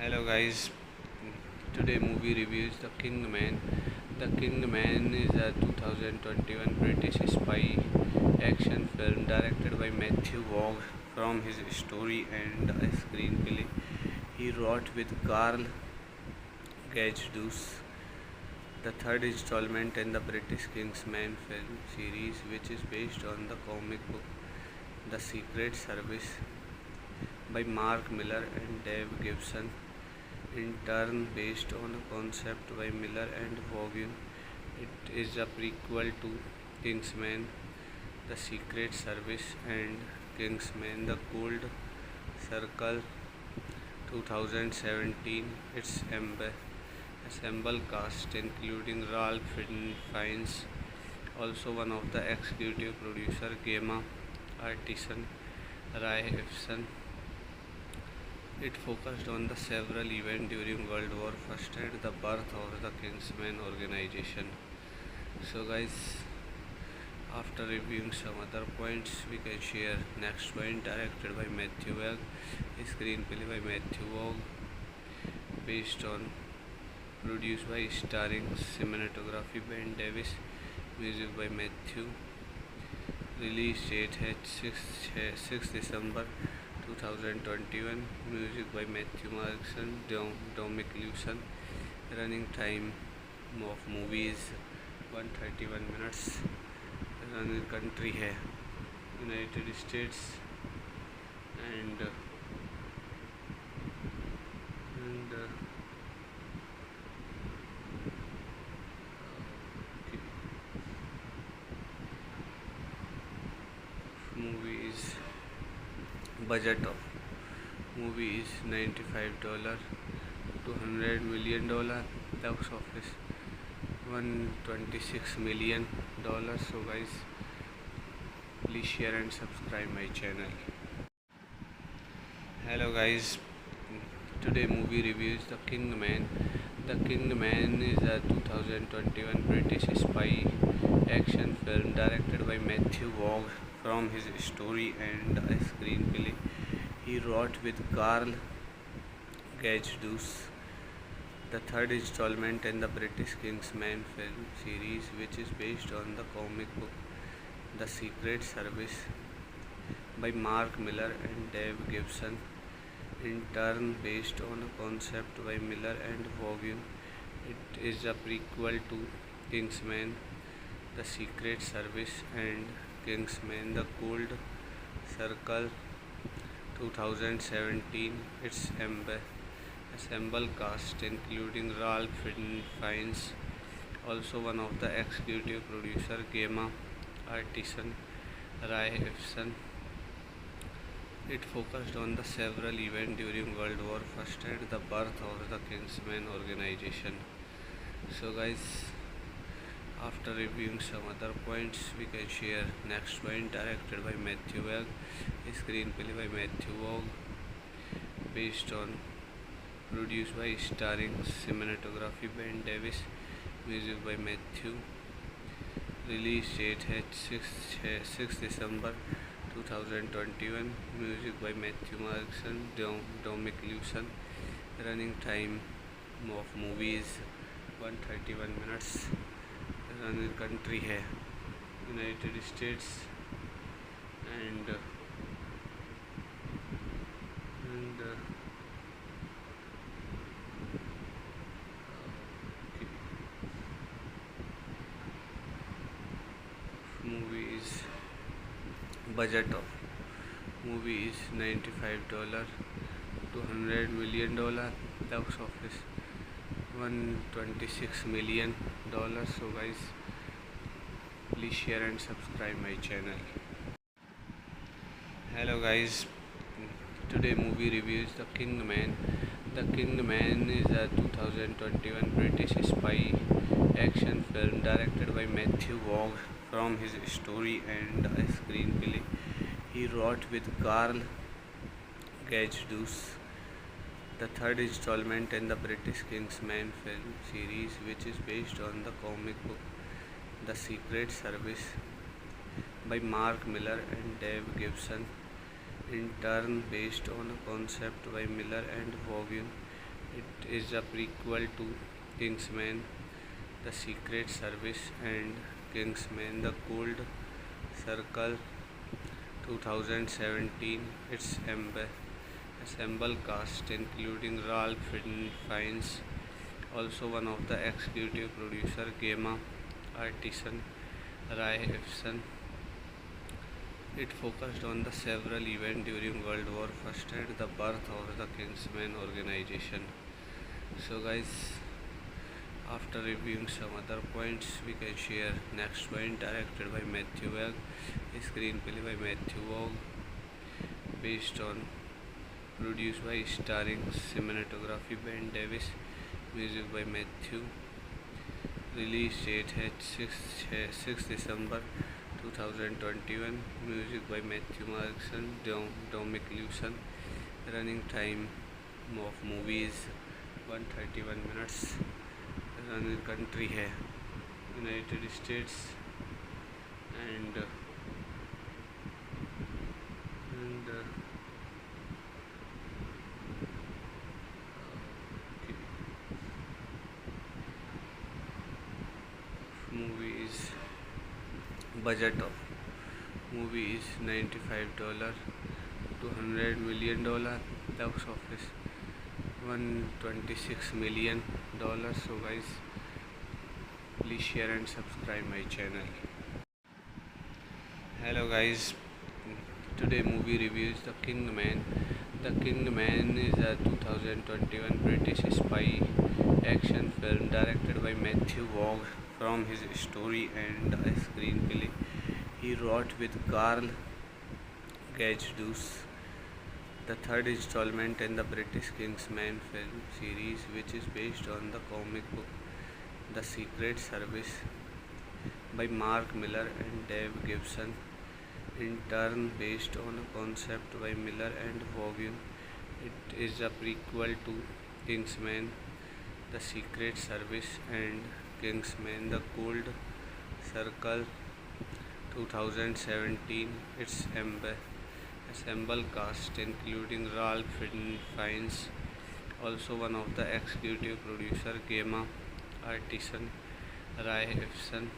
Hello guys, today movie review is The Kingman. The Kingman is a 2021 British spy action film directed by Matthew Vaughn from his story and a screenplay he wrote with Carl Gajdos. The third installment in the British Kingsman film series, which is based on the comic book The Secret Service by Mark Miller and Dave Gibson, in turn based on a concept by Miller and Vaughan. It is a prequel to Kingsman, The Secret Service, and Kingsman, The Gold Circle 2017. Its ensemble cast including Ralph Fiennes, also one of the executive producer, Gemma Artisan, Ray Ifson. It focused on the several events during World War I and the birth of the Kingsman organization. So guys, after reviewing some other points, we can share next point. Directed by Matthew Vaughn, screenplay by Matthew Vaughn, based on, produced by, starring, cinematography Ben Davis, music by Matthew. Release date at 6 December 2021. Music by Matthew Markson, Dominic Lewson. Running time of movie is 131 minutes. Running country है United States and movie is, budget of movie is $95 to $100 million. Box office $126 million. So guys, please share and subscribe my channel. Hello guys, today movie review is The Kingman. The Kingman is a 2021 British spy action film directed by Matthew Vaughn from his story and a screenplay he wrote with Carl Gajdos. The third installment in the British Kingsman film series, which is based on the comic book The Secret Service by Mark Miller and Dave Gibson, in turn based on a concept by Miller and Vaughan. It is a prequel to Kingsman, The Secret Service, and Kingsman, The Gold Circle 2017. Its ensemble cast including Ralph Fiennes, also one of the executive producer, Gemma Artisan, Ray Ifson. It focused on the several events during World War I and the birth of the Kingsman organization. So guys, after reviewing some other points, we can share next point. Directed by Matthew Vaughn, screenplay by Matthew Vaughn, based on, produced by, starring, cinematography Ben Davis, music by Matthew. Release date at 6 December 2021. Music by Matthew Markson, Dominic Lewson. Running time of movie is 131 minutes. Running country है United States and movie is, budget of movie is $95 to $100 million. Box office $126 million. So guys, please share and subscribe my channel. Hello guys, today movie review is The Kingman. The Kingman is a 2021 British spy action film directed by Matthew Vaughn from his story and a screenplay he wrote with Carl Gajdos. The third installment in the British Kingsman film series, which is based on the comic book The Secret Service by Mark Miller and Dave Gibson, in turn based on a concept by Miller and Vaughan. It is a prequel to Kingsman: The Secret Service and Kingsman: The Gold Circle 2017. Its ensemble cast including Ralph Fiennes, also one of the executive producer, Gemma Artisan, Rai Ifson. It focused on the several events during World War I and the birth of the Kingsman organization. So, guys, after reviewing some other points, we can share next point. Directed by Matthew Vaughn, screenplay by Matthew Vaughn, based on, produced by, starring, cinematography Ben Davis, music by Matthew. Release date है 6 December 2021. Music by Matthew Markson, Dominic Lewson. Running time of movie is 131 minutes. Running country है United States and movie is, budget of movie is $95 to $100 million. Box office $126 million. So, guys, please share and subscribe my channel. Hello, guys. Today movie review is The Kingman. The Kingman is a 2021 British spy action film directed by Matthew Vaughn. From his story and a screenplay he wrote with Carl Gajdos, the third installment in the British Kingsman film series, which is based on the comic book The Secret Service by Mark Millar and Dave Gibson, in turn based on a concept by Millar and Vaughan. It is a prequel to Kingsman: The Secret Service and Kingsman: The Gold Circle 2017. Its ensemble cast including Ralph Fiennes, also one of the executive producer, Gemma Artisan, Rai Ifson.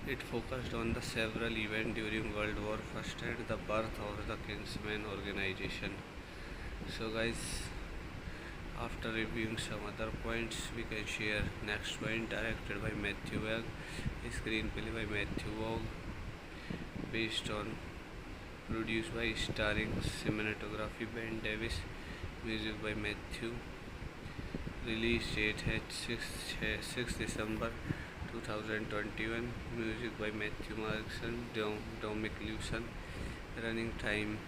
It focused on the several events during World War I and the birth of the Kingsman organization. So, guys, after reviewing some other points, we can share next point. Directed by Matthew Vaughn, screenplay by Matthew Vaughn, based on, produced by, starring, cinematography Ben Davis, music by Matthew. Release date है 6 December 2021. Music by Matthew Markson, Dominic Lewson. Running time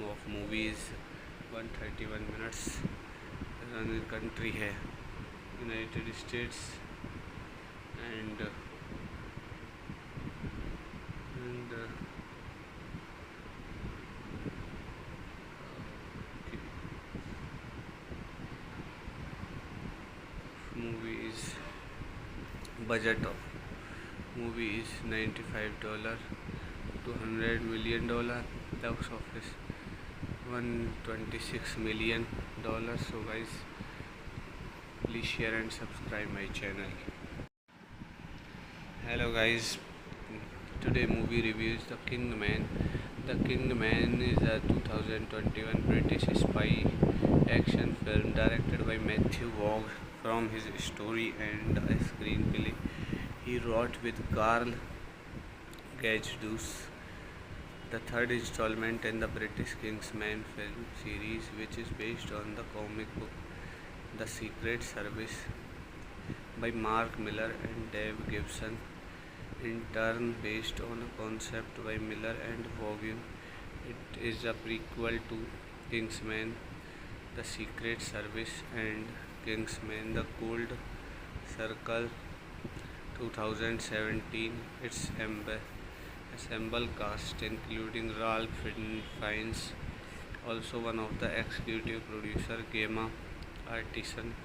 of movie is 131 minutes. Running country है United States and movie is, budget of movie is $95 to $100 million. Box office $126 million. So, guys, please share and subscribe my channel. Hello, guys. Today movie review is The Kingman. The Kingman is a 2021 British spy action film directed by Matthew Vaughn. From his story and a screenplay he wrote with Carl Gajdos, the third installment in the British Kingsman film series, which is based on the comic book The Secret Service by Mark Millar and Dave Gibson, in turn based on a concept by Millar and Vaughan. It is a prequel to Kingsman: The Secret Service and Kingsman: The Gold Circle 2017. Its ensemble cast including Ralph Fiennes, also one of the executive producer, Gemma Artisan,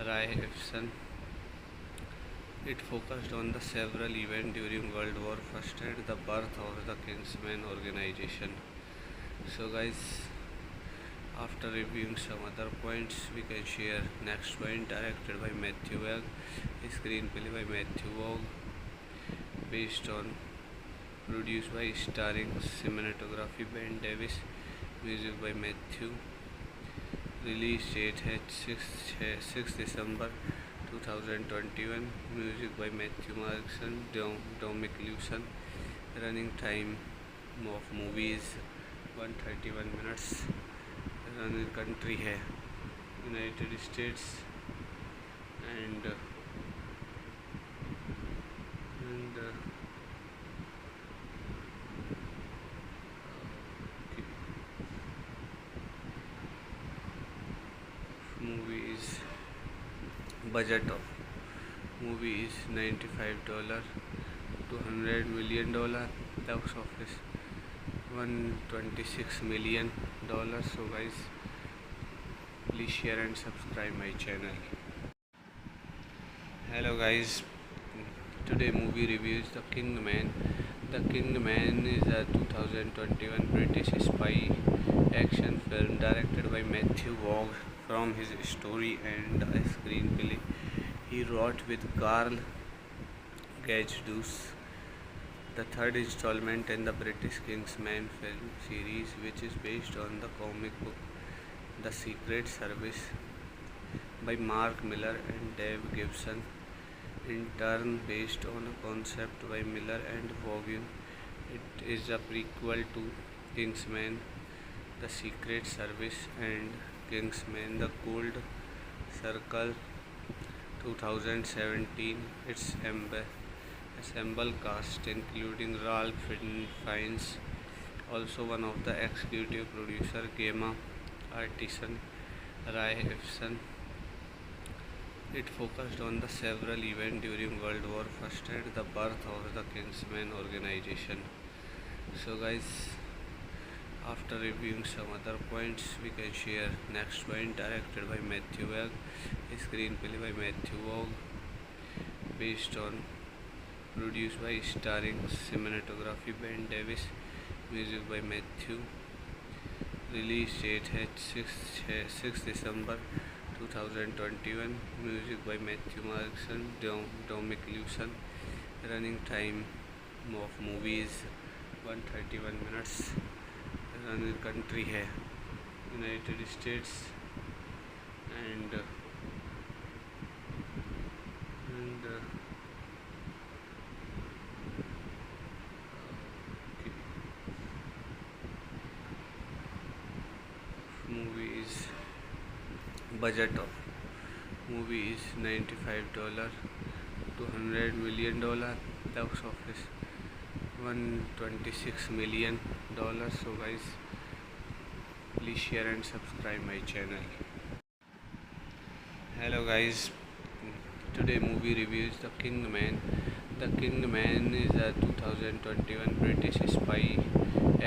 Rai Ifson. It focused on the several events during World War I and the birth of the Kingsman organization. So, guys, after After reviewing some other points, we can share next point. Directed by Matthew Vaughn, screenplay by Matthew Vaughn, based on, produced by, starring, cinematography Ben Davis, music by Matthew. Release date at 6 December 2021. Music by Matthew Markson, Dominic Lewson. Running time of movie is 131 minutes. Running country है United States and movie is budget of movie is $95 to $100 million. Box office $126 million. So guys, please share and subscribe my channel. Hello guys, today movie review is The Kingman. The Kingman is a 2021 British spy action film directed by Matthew Vaughn. From his story and a screenplay he wrote with Carl Gajdos, the third installment in the British Kingsman film series, which is based on the comic book The Secret Service by Mark Millar and Dave Gibbon, in turn based on a concept by Millar and Vaughan. It is a prequel to Kingsman, The Secret Service, and Kingsman: The Gold Circle 2017. Its ensemble cast including Ralph Fiennes, also one of the executive producer, Gemma Arterton, Ray Epson. It focused on the several events during World War I and the birth of the Kingsman organization. So guys, after reviewing some other points, we can share next point. Directed by Matthew Vaughn, screenplay by Matthew Vaughn, based on, produced by, starring, cinematography Ben Davis, music by Matthew. Release date at 6 December 2021. Music by Matthew Markson, Dominic Lewson. Running time of movie is 131 minutes. Running country है United States and movie is budget of movie is $95 to $100 million. Box office $126 million. So guys, please share and subscribe my channel. Hello guys, today movie review is The Kingman. The Kingman is a 2021 British spy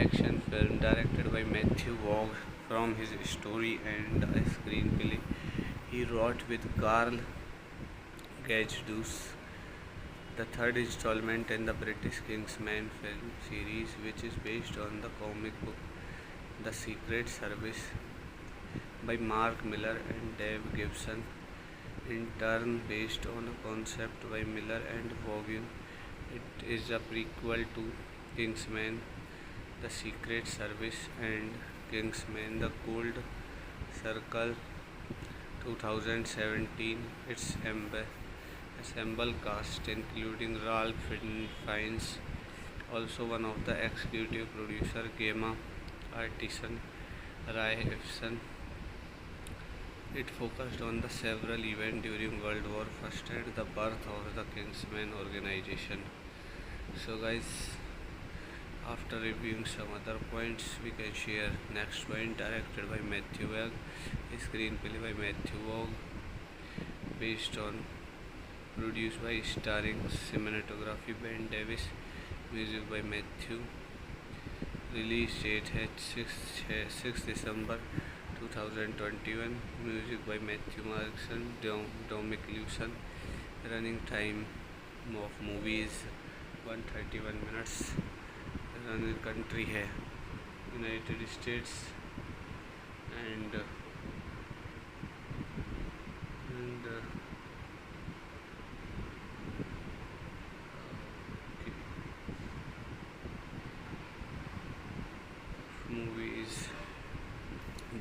action film directed by Matthew Vaughn. From his story and a screenplay he wrote with Carl Gajdos, the third installment in the British Kingsman film series, which is based on the comic book The Secret Service by Mark Millar and Dave Gibbon, in turn based on a concept by Millar and Vaughan. It is a prequel to Kingsman: The Secret Service and Kingsman: The Gold Circle 2017. Its ensemble cast including Ralph Fiennes, also one of the executive producer, Gemma Arterton, Ray Epson. It focused on the several events during World War I and the birth of the Kingsman organization. So guys, after reviewing some other points, we can share next point. Directed by Matthew Vaughn, screenplay by Matthew Vaughn, based on, produced by, starring, cinematography Ben Davis, music by Matthew. Release date at 6 December 2021. Music by Matthew Markson, Dominic Lewson. Running time of movie is 131 minutes. Running country है United States and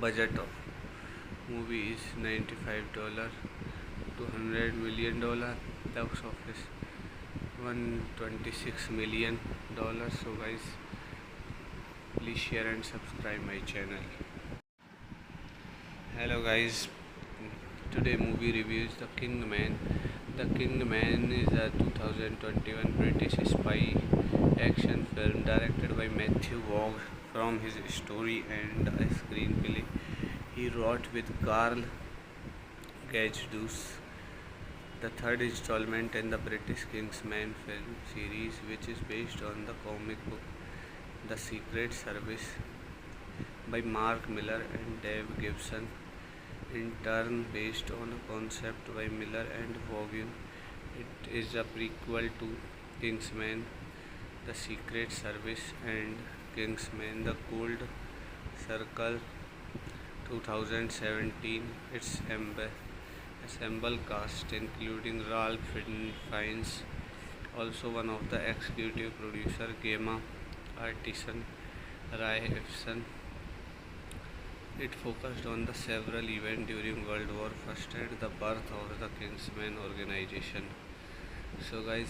budget of movie is $95 to $100 million. Box office $126 million. So guys, please share and subscribe my channel. Hello guys, today movie review is The Kingman. The Kingman is a 2021 British spy action film directed by Matthew Vaughn from his story and a screenplay he wrote with Carl Gajdos. The third installment in the British Kingsman film series, which is based on the comic book The Secret Service by Mark Millar and Dave Gibson, in turn based on a concept by Miller and Vaughan. It is a prequel to Kingsman The Secret Service and Kingsman The Gold Circle 2017. Its ensemble cast including Ralph Fiennes, also one of the executive producer, Gemma Artisan, Raifson. It focused on the several events during World War I and the birth of the Kingsman organization. So guys,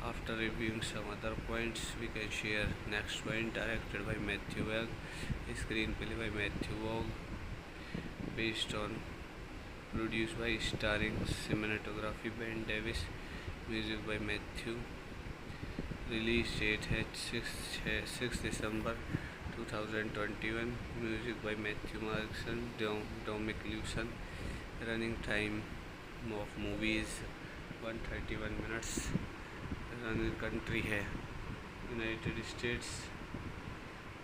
after reviewing some other points, we can share next point. Directed by Matthew Vaughn, screenplay by Matthew Vaughn, based on, produced by, starring, cinematography Ben Davis, music by Matthew. Release date at 6 December 2021. Music by Matthew Markson, Dominic Lewson. Running time of movie is 131 minutes. Running country है United States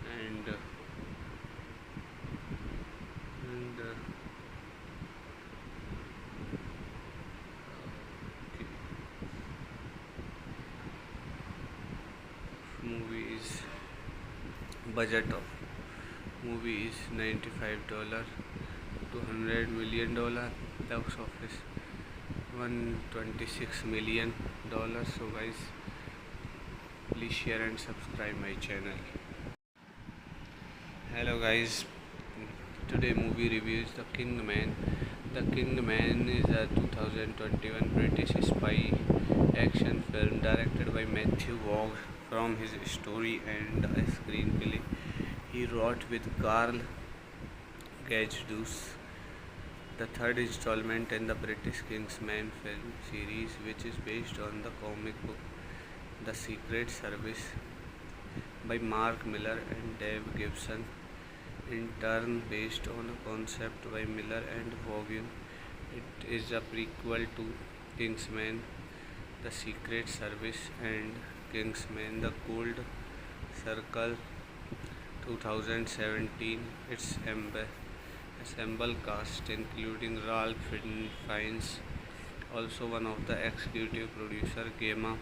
and movie is budget of movie is $95 to $100 million. Box office $126 million. So guys, please share and subscribe my channel. Hello guys, today movie review is The Kingman. The Kingman is a 2021 British spy action film directed by Matthew Vaughn from his story and a screenplay he wrote with Carl Gajdos. The third installment in the British Kingsman film series, which is based on the comic book The Secret Service by Mark Millar and Dave Gibson, in turn based on a concept by Miller and Vaughan. It is a prequel to Kingsman The Secret Service and Kingsman The Gold Circle 2017. Its ensemble cast including Ralph Fiennes, also one of the executive producer, Gemma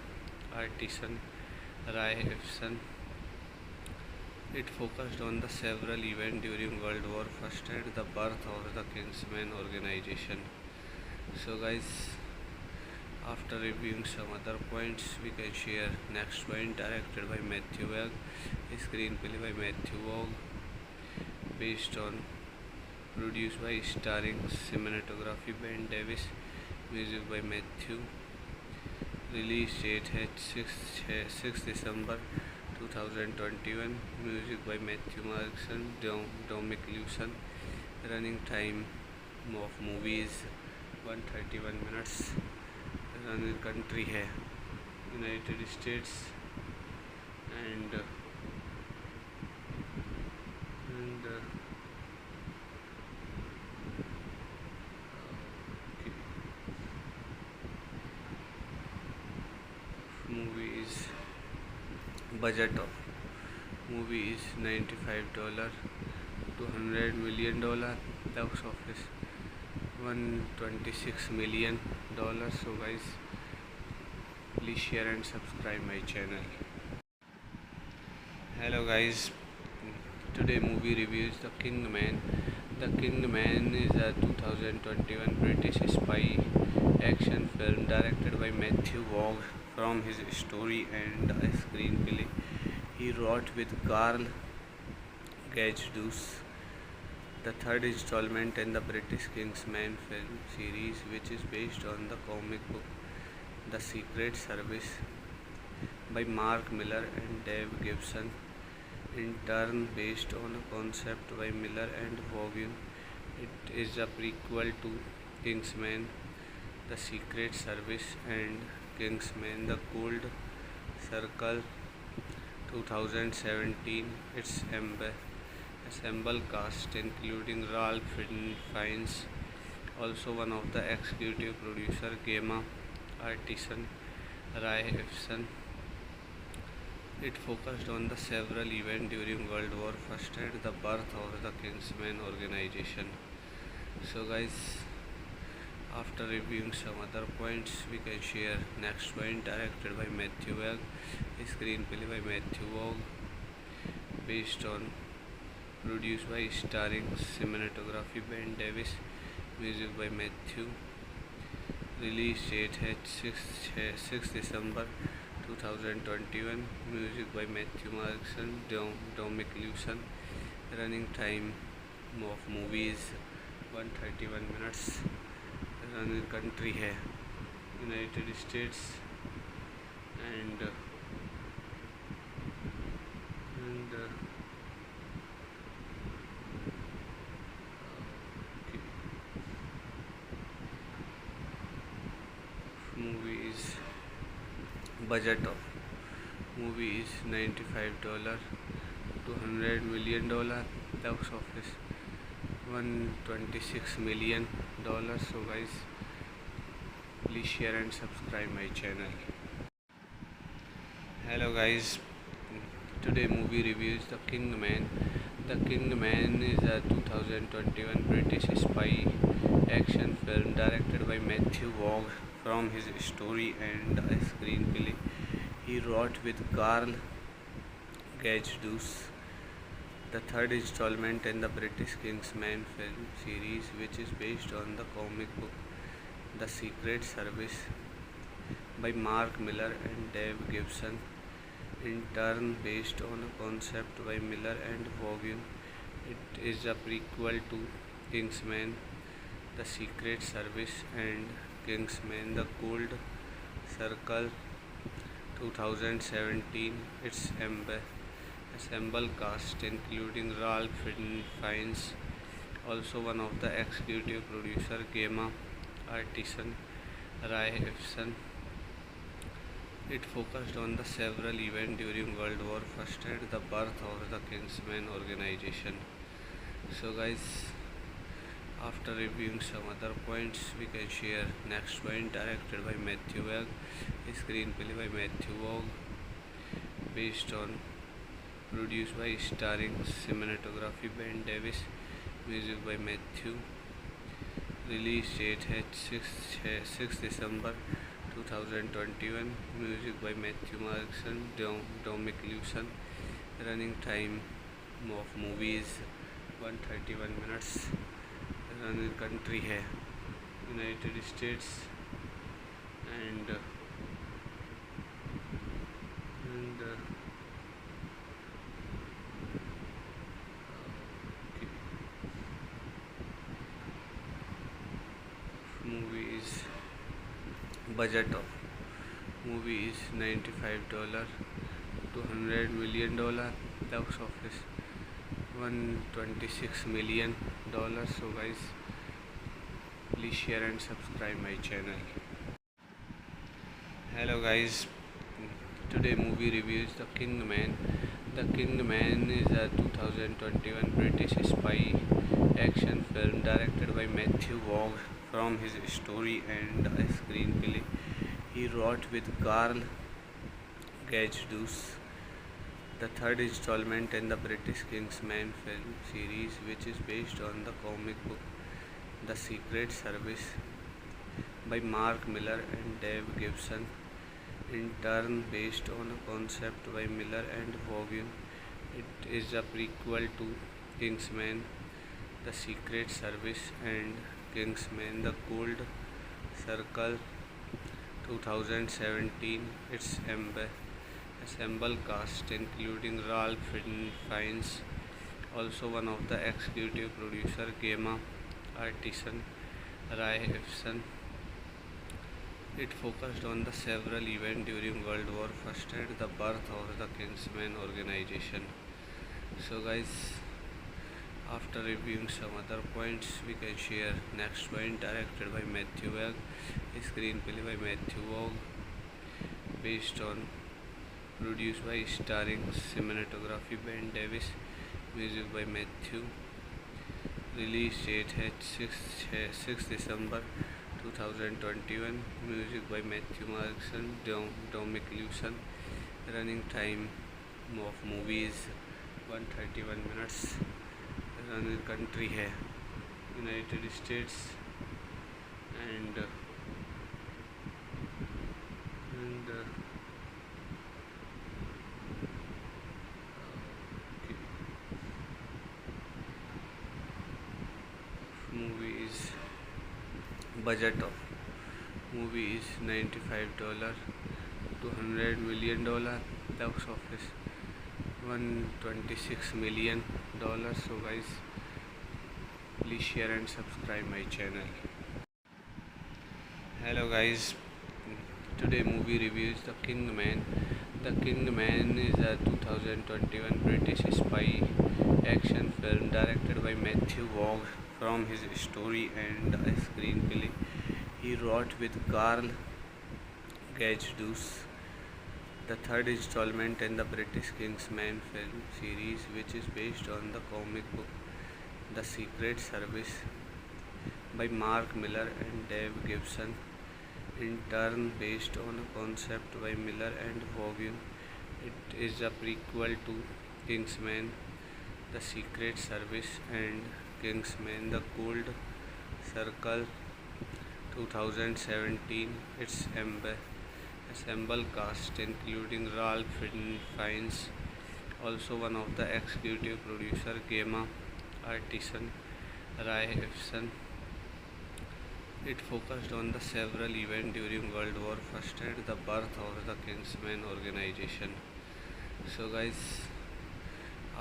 Artisan, Raifson. It focused on the several events during World War I and the birth of the Kingsman organization. So guys, after reviewing some other points, we can share next point. Directed by Matthew Vaughn, screenplay by Matthew Vaughn, based on, produced by, starring, cinematography Ben Davis, music by Matthew. Release date at 6 December 2021. Music by Matthew Markson, Dominic Lewson. Running time of movie is 131 minutes. Running country है United States and movie is budget of movie is $95 to $100 million. Box office $126 million. So guys, please share and subscribe my channel. Hello guys, today movie review is The Kingman. The Kingman is a 2021 British spy action film directed by Matthew Vaughn from his story and a screenplay he wrote with Carl Gajdos. the third installment in the British Kingsman film series, which is based on the comic book The Secret Service by Mark Millar and Dave Gibson, in turn based on a concept by Miller and Vaughan. It is a prequel to Kingsman, The Secret Service, and Kingsman: The Gold Circle 2017. Its ensemble cast including Ralph Fiennes, also one of the executive producer, Gemma Artisan, Raifson. It focused on the several events during World War I and the birth of the Kingsman organization. So guys, after reviewing some other points, we can share next point. Directed by Matthew Vaughn, screenplay by Matthew Vaughn, based on, produced by, starring, cinematography Ben Davis, music by Matthew. Release date है 6 December 2021. Music by Matthew Markson, Dominic Lewson. Running time of movie is 131 minutes. Running country है United States and movie is, budget of movie is $95 to $100 million. Box office $126 million. So guys, please share and subscribe my channel. Hello guys, today movie reviews The Kingman. The Kingman is a 2021 British spy action film directed by Matthew Vaughn. From his story and a screenplay he wrote with Carl Gajdos, the third installment in the British Kingsman film series, which is based on the comic book The Secret Service by Mark Millar and Dave Gibson, in turn based on a concept by Miller and Vaughan. It is a prequel to Kingsman: The Secret Service and Kingsman: The Gold Circle 2017. Its ensemble cast including Ralph Fiennes, also one of the executive producer, Gemma Artisan, Raifson. It focused on the several events during World War I and the birth of the Kingsman organization. So guys, after reviewing some other points, we can share next point. Directed by Matthew Vaughn, screenplay by Matthew Vaughn, based on, produced by, starring, cinematography Ben Davis, music by Matthew. Release date है 6 December 2021. Music by Matthew Markson, Dominic Lewson. Running time of movie is 131 minutes. Running country है United States and movie is, budget of movie is $95 to $100 million. Box office $126 million. So guys, please share and subscribe my channel. Hello guys, today movie reviews The Kingman. The Kingman is a 2021 British spy action film directed by Matthew Vaughn. From his story and a screenplay he wrote with Carl Gajdos, the third installment in the British Kingsman film series, which is based on the comic book The Secret Service by Mark Millar and Dave Gibson, in turn based on a concept by Miller and Vaughan. It is a prequel to Kingsman: The Secret Service and Kingsman: The Gold Circle 2017. Its ensemble cast including Ralph Fiennes, Also one of the executive producer Gemma Artisan Rai Ifsan. It focused on the several events during World War I and the birth of the Kingsman organization. So guys, after reviewing some other points, we can share next point. Directed by Matthew Wagg, screenplay by Matthew Wagg, based on, produced by, starring, cinematography Ben Davis, music by Matthew. Release date है 6 December 2021. Music by Matthew Markson, Dominic Lewson. Running time of movie is 131 minutes. Running country है United States and movie is, budget of movie is $95 to $100 million. Box office $126 million. So guys, please share and subscribe my channel. Hello guys, today movie review is The Kingman. The Kingman is a 2021 British spy action film directed by Matthew Vaughn. From his story and a screenplay he wrote with Carl Gajdos, the third installment in the British Kingsman film series, which is based on the comic book The Secret Service by Mark Millar and Dave Gibson, in turn based on a concept by Millar and Vaughan. It is a prequel to Kingsman, The Secret Service, and Kingsman: The Gold Circle 2017. Its ensemble cast including Ralph Fiennes, also one of the executive producer Gemma Artisan Rai Ifsan. It focused on the several events during World War I and the birth of the Kingsman organization. So guys,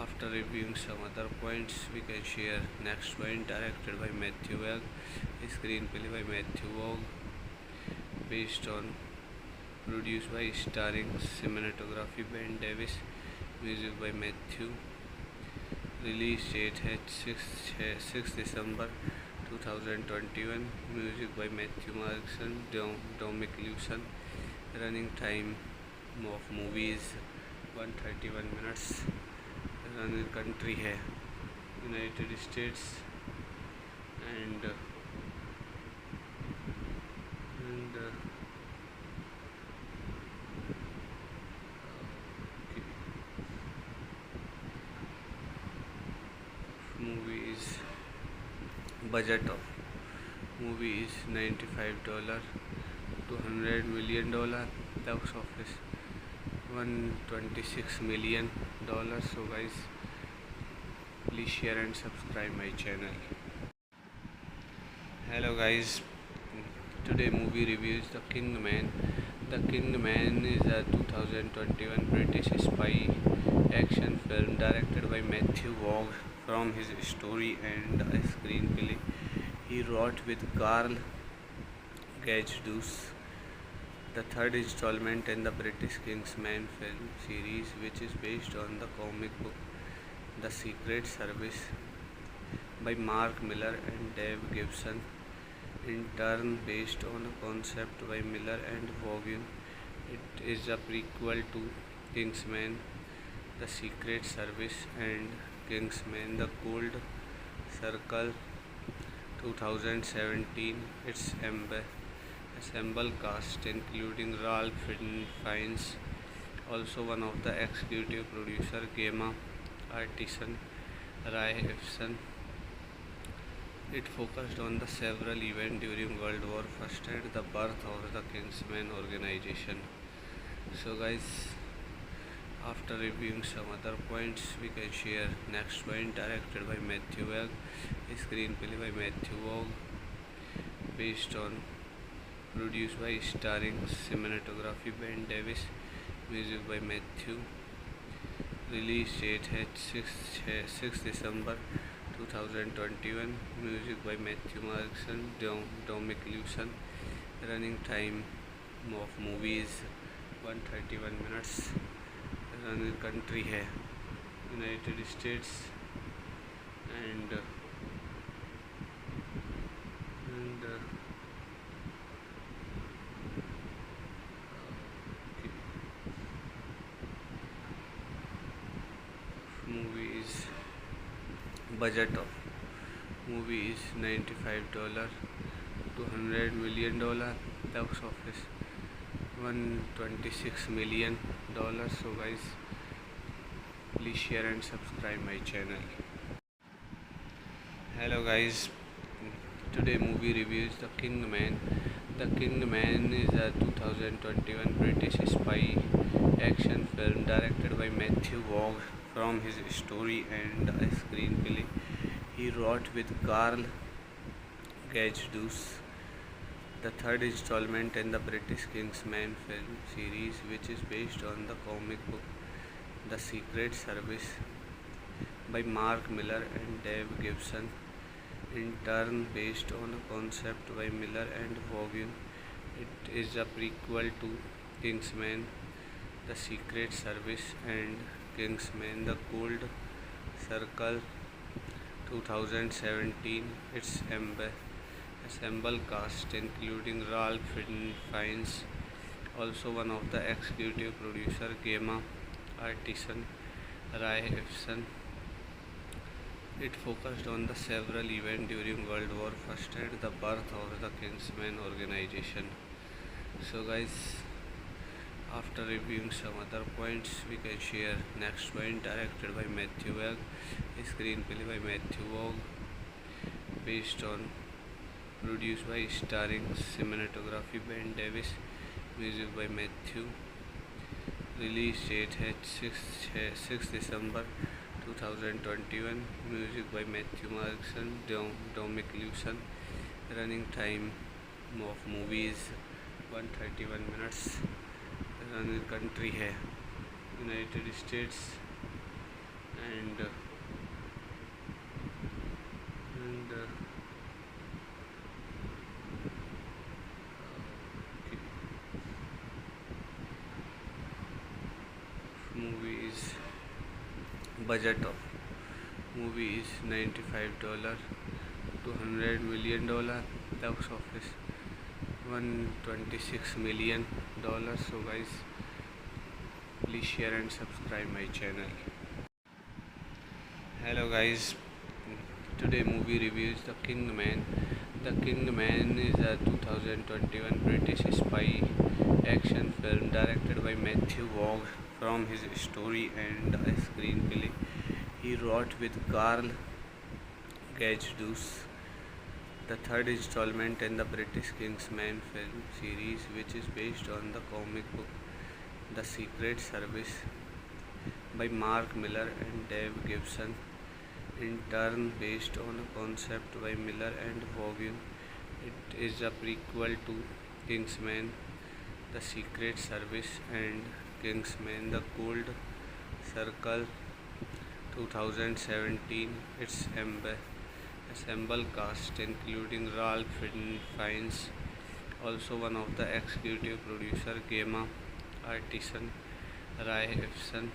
after reviewing some other points, we can share next point. Directed by Matthew Wagg, screenplay by Matthew Wagg, based on, produced by, starring, cinematography Ben Davis, music by Matthew. Release date है 6 December 2021. Music by Matthew Markson, Dominic Lewson. Running time of movie is 131 minutes. Running country है United States and movie is, budget of movie is $95 to $100 million. Box office $126 million. So guys, please share and subscribe my channel. Hello guys, today movie review is The Kingman. The Kingman is a 2021 British spy action film directed by Matthew Vaughn. From his story and a screenplay he wrote with Carl Gajdos, the third installment in the British Kingsman film series, which is based on the comic book The Secret Service by Mark Millar and Dave Gibson, in turn based on a concept by Millar and Vaughan. It is a prequel to Kingsman: The Secret Service and Kingsman: The Gold Circle 2017. Its ensemble cast including Ralph Fiennes, also one of the executive producer Gemma Artisan Rai Ifsan. It focused on the several events during World War I and the birth of the Kingsman organization. So guys, after reviewing some other points, we can share next point. Directed by Matthew Wagg, screenplay by Matthew Wagg, based on, produced by, starring, cinematography Ben Davis, music by Matthew. Release date है 6 December 2021. Music by Matthew Markson, Dominic Lewson. Running time of movie is 131 minutes. Running country है United States and movie is budget of movie is $95 to $100 million. Box office $126 million. So guys, please share and subscribe my channel. Hello guys, today movie review is The Kingman. The Kingman is a 2021 British spy action film directed by Matthew Vaughn. From his story and a screenplay he wrote with Carl Gajdos, the third installment in the British Kingsman film series, which is based on the comic book The Secret Service by Mark Millar and Dave Gibson, in turn based on a concept by Millar and Vaughan. It is a prequel to Kingsman, The Secret Service, and Kingsman: The Gold Circle 2017. Its ensemble cast including Ralph Fiennes, also one of the executive producer, Gemma Arterton, Ray Ifson. It focused on the several events during World War I and the birth of the Kingsman organization. So guys, after reviewing some other points, we can share next point. Directed by Matthew Vaughn, screenplay by Matthew Vaughn, based on, produced by, starring, cinematography Ben Davis, music by Matthew. Release date है 6 December 2021. Music by Matthew Markson, Dominic Lewson. Running time of movie is 131 minutes. Running country है United States and movie is budget of movie is $95 to $100 million. Box office $126 million. So guys, please share and subscribe my channel. Hello guys, today movie review is The Kingman. The Kingman is a 2021 British spy action film directed by Matthew Vaughn. From his story and a screenplay he wrote with Carl Gajdos, the third installment in the British Kingsman film series, which is based on the comic book The Secret Service by Mark Millar and Dave Gibson, in turn based on a concept by Millar and Vaughan. It is a prequel to Kingsman: The Secret Service and Kingsman: The Gold Circle 2017. Its ensemble cast including Ralph Fiennes, also one of the executive producer, Gemma Arterton, Ray Ifson.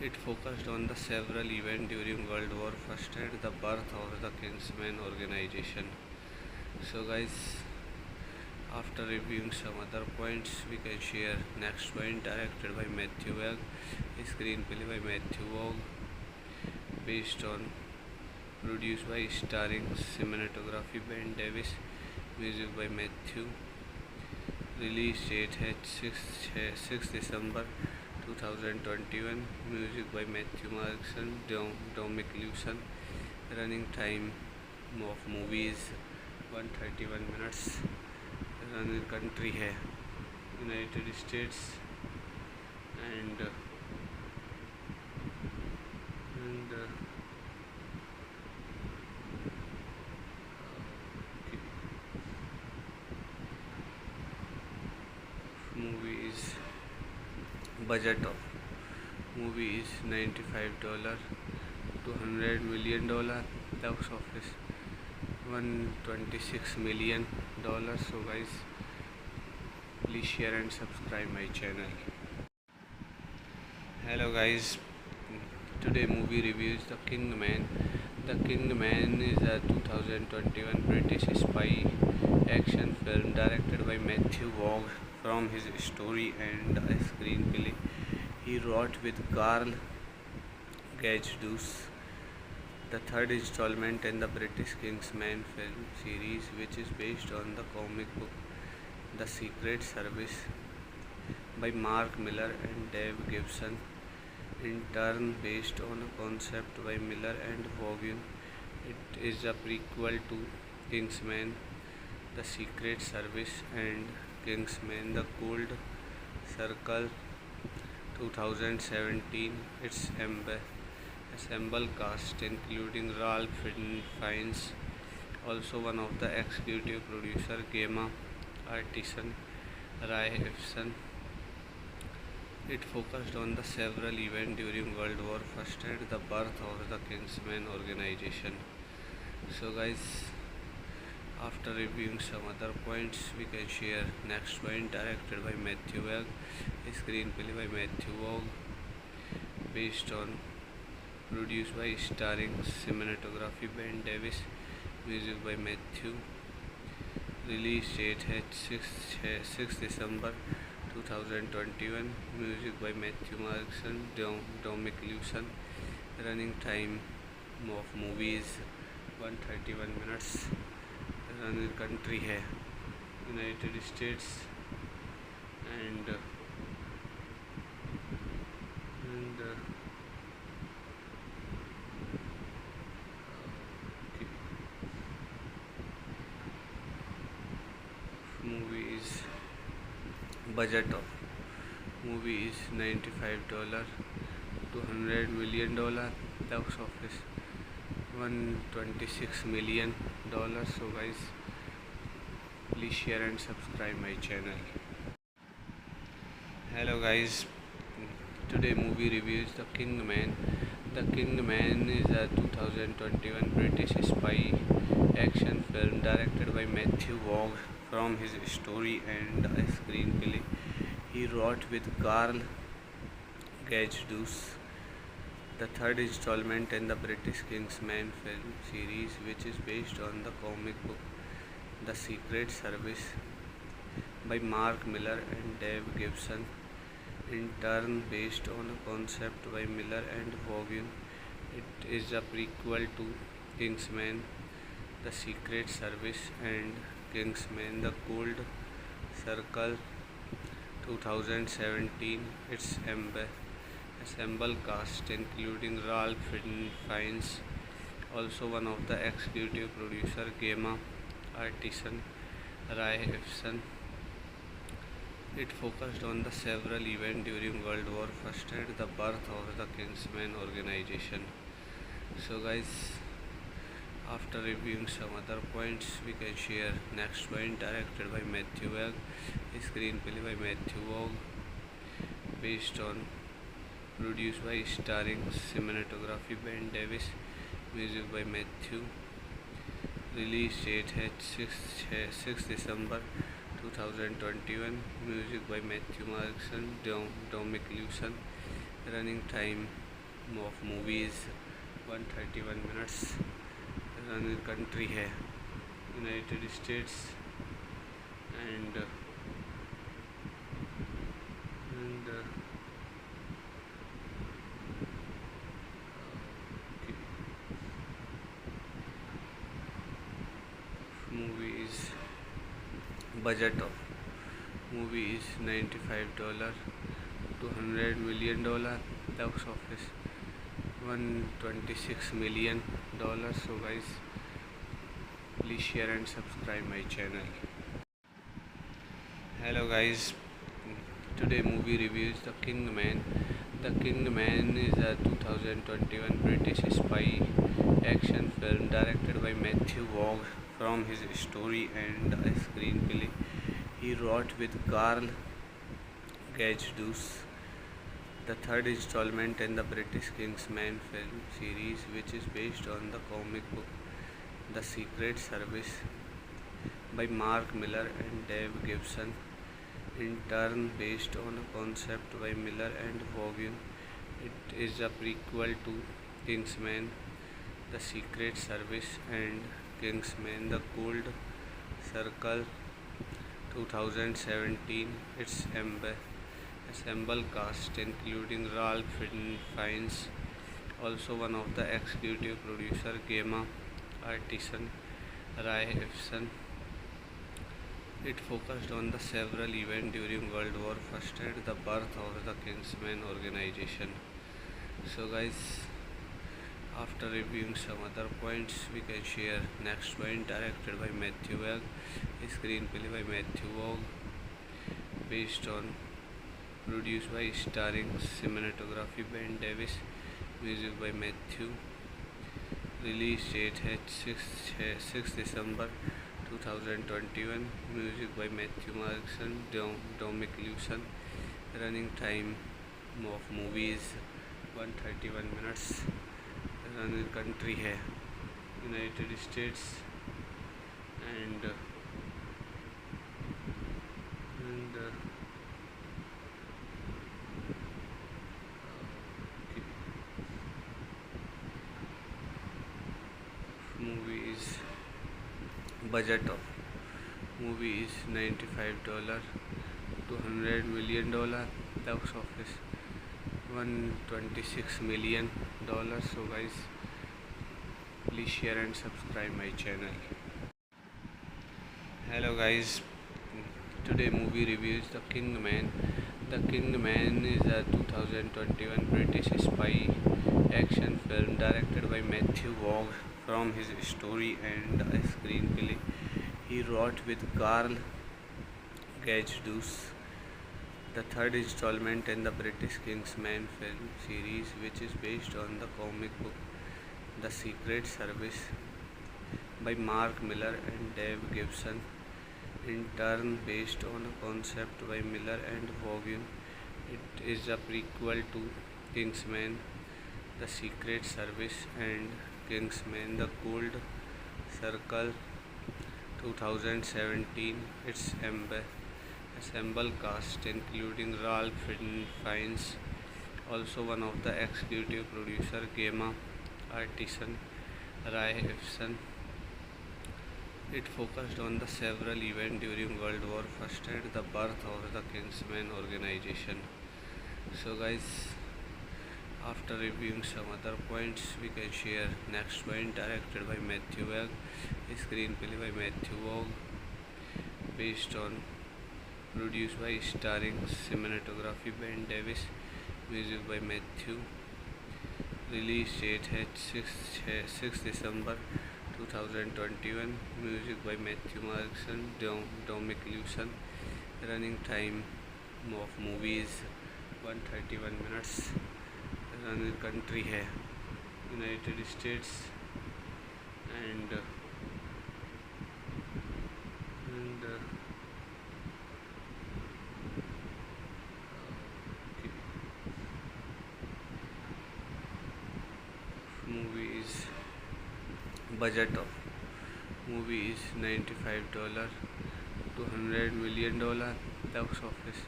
It focused on the several events during World War I and the birth of the Kingsman organization. So guys, after reviewing some other points, we can share next point. Directed by Matthew Vaughn, screenplay by Matthew Vaughn, based on, produced by, starring, cinematography Ben Davis, music by Matthew. Release date है 6 December 2021. Music by Matthew Markson, Dominic Lewson. Running time of movie is 131 minutes. Running country है United States and movie is budget of movie is $95 to $100 million. Box office $126 million. So guys, please share and subscribe my channel. Hello guys, today movie review is The Kingman. The Kingman is a 2021 British spy action film directed by Matthew Vaughn. From his story and a screenplay he wrote with Carl Gajdos, the third installment in the British Kingsman film series, which is based on the comic book The Secret Service by Mark Millar and Dave Gibson, in turn based on a concept by Miller and Vaughan. It is a prequel to Kingsman The Secret Service and Kingsman The Gold Circle 2017. Its ensemble cast including Ralph Fiennes, also one of the executive producer, Gemma Arterton, Ray Ifson. It focused on the several events during World War I and the birth of the Kingsman organization. So guys, after reviewing some other points, we can share next point. Directed by Matthew Vaughn, screenplay by Matthew Vaughn, based on, produced by, starring, cinematography Ben Davis, music by Matthew. Release date at 6 December 2021. Music by Matthew Markson, Dominic Lewson. Running time of movie is 131 minutes. Running country है United States and movie is, budget of movie is $95 to $100 million. Box office $126 million. So guys, please share and subscribe my channel. Hello guys, today movie review is The Kingman. The Kingman is a 2021 British spy action film directed by Matthew Vaughn. From his story and a screenplay he wrote with Carl Gajdos, the third installment in the British Kingsman film series, which is based on the comic book The Secret Service by Mark Millar and Dave Gibson, in turn based on a concept by Miller and Vaughan. It is a prequel to Kingsman The Secret Service and Kingsman The Gold Circle 2017. Its ensemble cast including Ralph Fiennes, also one of the executive producer, Gemma Arterton, Ray Ifson. It focused on the several events during World War I and the birth of the Kingsman organization. So guys, after reviewing some other points, we can share next point. Directed by Matthew Vaughn, screenplay by Matthew Vaughn, based on, produced by, starring, cinematography Ben Davis, music by Matthew. Release date at 6 December 2021. Music by Matthew Markson, Dominic Lewson. Running time of movie is 131 minutes. Running country है United States and movie is, budget of movie is $95 to $100 million. Box office $126 million. So guys, please share and subscribe my channel. Hello guys, today movie review is The Kingman. The Kingman is a 2021 British spy action film directed by Matthew Vaughn. From his story and a screenplay he wrote with Carl Gajdos, the third installment in the British Kingsman film series, which is based on the comic book The Secret Service by Mark Millar and Dave Gibson, in turn based on a concept by Miller and Vaughan. It is a prequel to Kingsman, The Secret Service, and Kingsman: The Gold Circle 2017. Its ensemble cast including Ralph Fiennes, also one of the executive producer, Gemma Artisan, Raifson. It focused on the several events during World War I and the birth of the Kingsman organization. So guys, after reviewing some other points, we can share next point. Directed by Matthew Vaughn, screenplay by Matthew Vaughn, based on, produced by, starring, cinematography Ben Davis, music by Matthew. Release date है 6 December 2021. Music by Matthew Markson, Dominic Lewson. Running time of movie is 131 minutes. Running country है United States and movie is, budget of movie is $95 to $100 million. Box office $126 million. So guys, please share and subscribe my channel. Hello guys, today movie review is The Kingman. The Kingman is a 2021 British spy action film directed by Matthew Vaughn. From his story and a screenplay he wrote with Carl Gajdos. The third installment in the British Kingsman film series, which is based on the comic book The Secret Service by Mark Millar and Dave Gibson, in turn based on a concept by Miller and Vaughan. It is a prequel to Kingsman: The Secret Service and Kingsman: The Gold Circle 2017. Its ensemble cast including Ralph Fiennes, also one of the executive producer, Gemma Artisan, Raifson. It focused on the several events during World War I and the birth of the Kingsman organization. So guys, after reviewing some other points, we can share next point. Directed by Matthew Vaughn, screenplay by Matthew Vaughn, based on, produced by, starring, cinematography Ben Davis, music by Matthew. Release date है 6 December 2021. Music by Matthew Markson, Dominic Lewson. Running time of movie is 131 minutes. Running country है United States and movie is, budget of movie is $95 to $100 million. Box office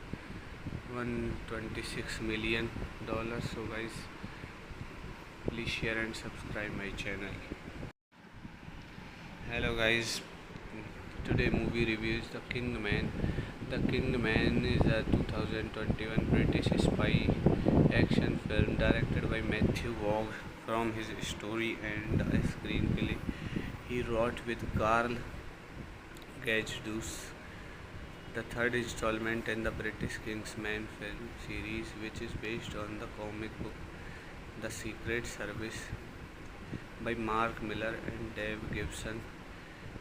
$126 million. So guys, please share and subscribe my channel. Hello guys, today movie review is The Kingman. The Kingman is a 2021 British spy action film directed by Matthew Vaughn. From his story and a screenplay he wrote with Carl Gajdos. The third installment in the British Kingsman film series, which is based on the comic book The Secret Service by Mark Millar and Dave Gibson,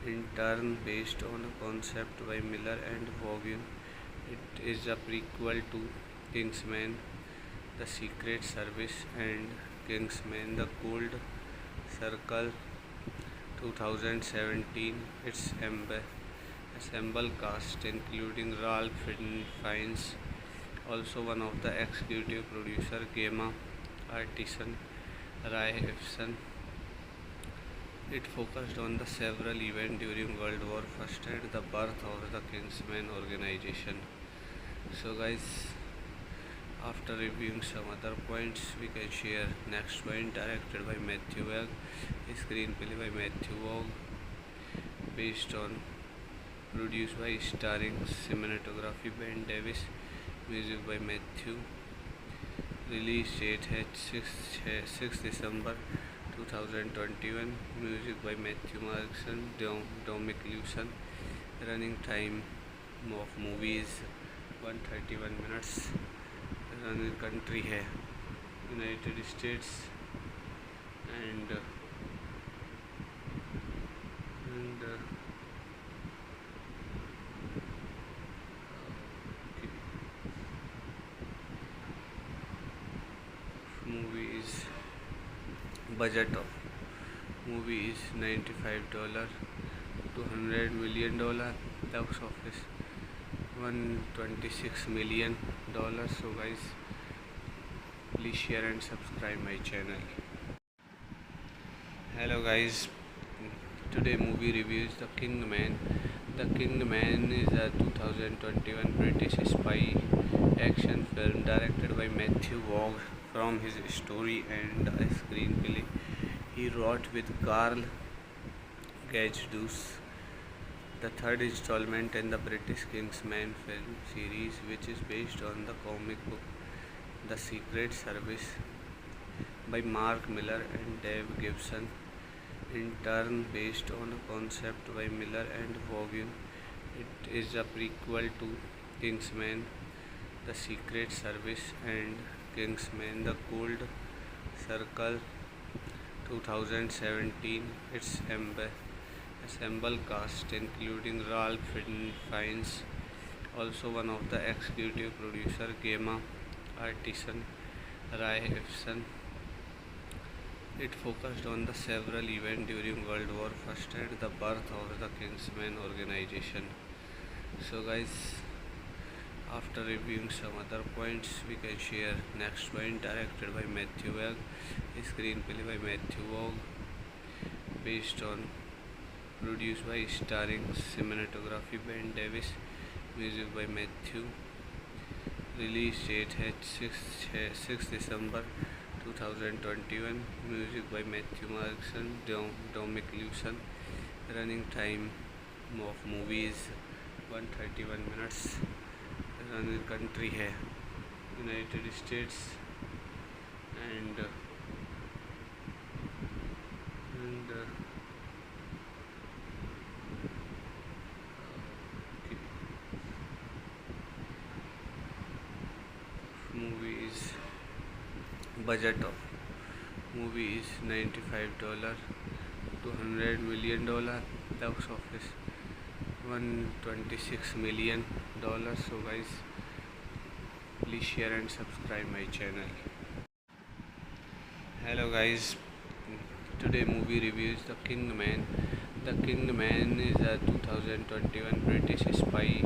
in turn based on a concept by Miller and Vaughan. It is a prequel to Kingsman: The Secret Service and Kingsman: The Gold Circle 2017. Its ensemble cast including Ralph Fiennes, Also one of the executive producer Gemma Artisan Rai Ifsan. It focused on the several events during World War I and the birth of the Kingsman organization. So guys, after reviewing some other points, we can share next point. Directed by Matthew Vaughn, screenplay by Matthew Vaughn, based on, produced by, starring, cinematography Ben Davis, music by Matthew. Release date है 6 December 2021. Music by Matthew Markson, Dominic Lewson. Running time of movie is 131 minutes. Running country है United States and movie is, budget of movie is $95 to $100 million. Box office $126 million. So guys, please share and subscribe my channel. Hello guys, today movie review is The Kingman. The Kingman is a 2021 British spy action film directed by Matthew Vaughn. From his story and a screenplay he wrote with Carl Gajdos, the third installment in the British Kingsman film series, which is based on the comic book The Secret Service by Mark Millar and Dave Gibbons, in turn based on a concept by Millar and Vaughan. It is a prequel to Kingsman, The Secret Service, and Kingsman: The Gold Circle 2017. Its ensemble cast including Ralph Fiennes, also one of the executive producer Gemma Artisan Rai Ifsan. It focused on the several events during World War I and the birth of the Kingsman organization. So guys, after reviewing some other points, we can share next point. Directed by Matthew Vaughn, screenplay by Matthew Vaughn, based on, produced by, starring, cinematography Ben Davis, music by Matthew. Release date है 6 December 2021. Music by Matthew Markson, Dominic Lewson. Running time of movie is 131 minutes. Running country है United States and movie is, budget of movie is $95 to $100 million. Box office $126 million. So guys, please share and subscribe my channel. Hello guys, today movie review is The Kingman. The Kingman is a 2021 British spy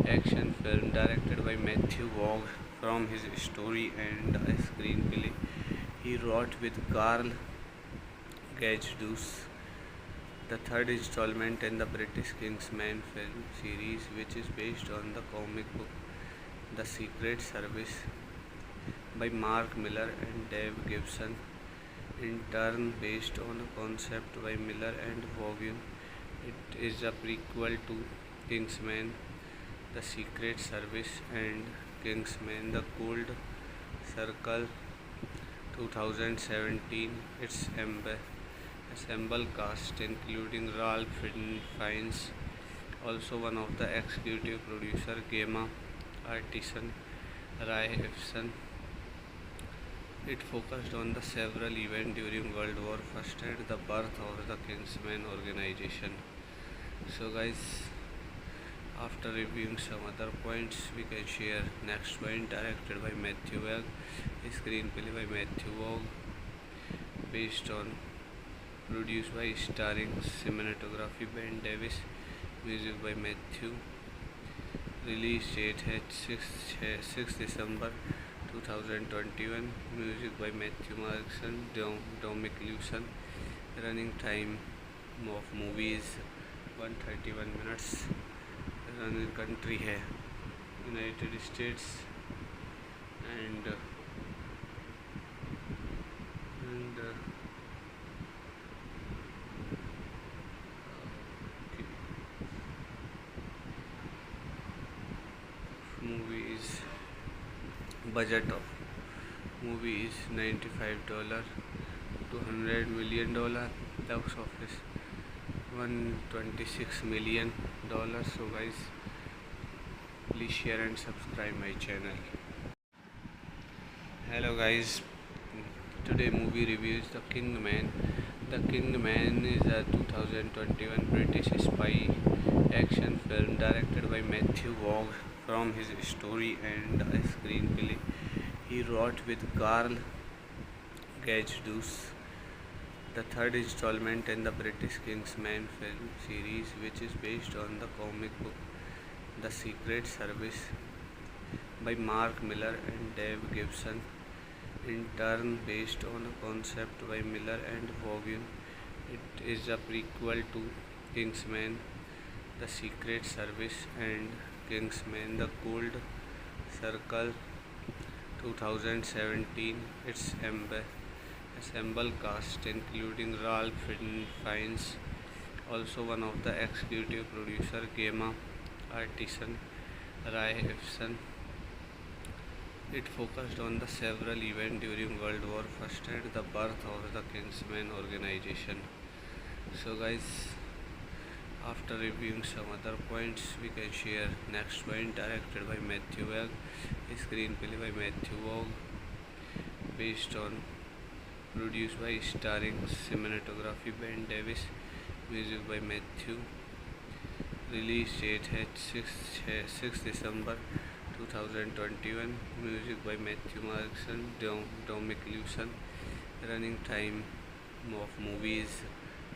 action film directed by Matthew Vaughn. From his story and a screenplay he wrote with Carl Gajdos, the third installment in the British Kingsman film series, which is based on the comic book The Secret Service by Mark Millar and Dave Gibbons, in turn based on a concept by Millar and Vaughan. It is a prequel to Kingsman: The Secret Service and Kingsman: The Gold Circle 2017. Its ensemble cast including Ralph Fiennes, also one of the executive producer Gemma Artisan Rai Ifsan. It focused on the several events during World War I and the birth of the Kingsman organization. So guys, after reviewing some other points, we can share next point. Directed by Matthew Vaughn, screenplay by Matthew Vaughn, based on, produced by, starring, cinematography Ben Davis, music by Matthew. Release date है 6 December 2021. Music by Matthew Markson, Dominic Lewson. Running time of movie is 131 minutes. Running country है United States and movie is budget of movie is $95 to $100 million. Box office $126 million. So guys, please share and subscribe my channel. Hello guys, today movie review is The Kingman. The Kingman is a 2021 British spy action film directed by Matthew Vaughn. From his story and a screenplay he wrote with Carl Gajdos, the third installment in the British Kingsman film series, which is based on the comic book The Secret Service by Mark Millar and Dave Gibson, in turn based on a concept by Millar and Vaughan. It is a prequel to Kingsman, The Secret Service, and Kingsman: The Gold Circle 2017. Its ensemble cast including Ralph Fiennes, also one of the executive producer, Gemma Artisan, Ray Ifson. It focused on the several events during World War I and the birth of the Kingsman organization. So guys, after reviewing some other points, we can share next point. Directed by Matthew Vaughn, screenplay by Matthew Vaughn, based on, produced by, starring, cinematography Ben Davis, music by Matthew. Release date है 6 December 2021. Music by Matthew Markson, Dominic Lewson. Running time of movie is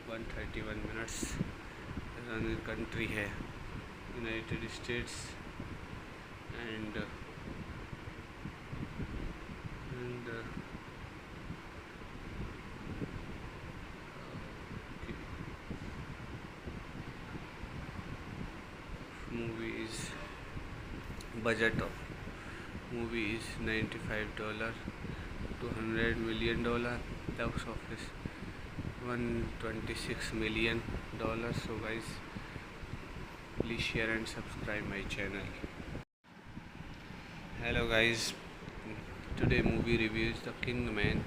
131 minutes. Running country है United States and movie is budget of movie is $95 to $100 million. Box office $126 million. So guys, please share and subscribe my channel. Hello guys, today movie review is The Kingman.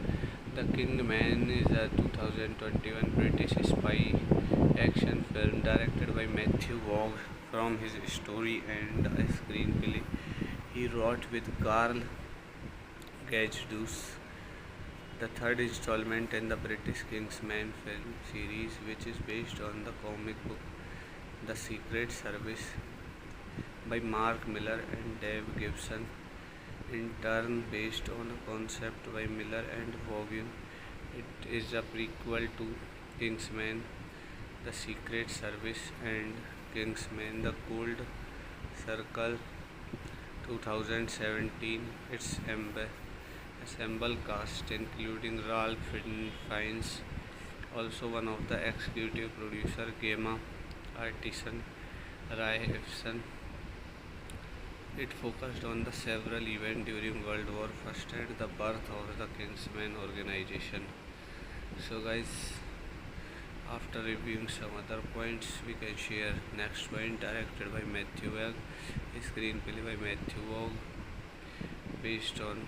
The Kingman is a 2021 British spy action film directed by Matthew Vaughn. From his story and a screenplay he wrote with Carl Gajdos, the third installment in the British Kingsman film series, which is based on the comic book The Secret Service by Mark Millar and Dave Gibson, in turn based on a concept by Millar and Vaughan. It is a prequel to Kingsman: The Secret Service and Kingsman: The Gold Circle 2017. Its ensemble cast including Ralph Fiennes, also one of the executive producer, Gemma Artisan, Ray Ifson. It focused on the several events during World War I and the birth of the Kingsman organization. So guys, after reviewing some other points, we can share next point. Directed by Matthew Vaughn, screenplay by Matthew Vaughn, based on,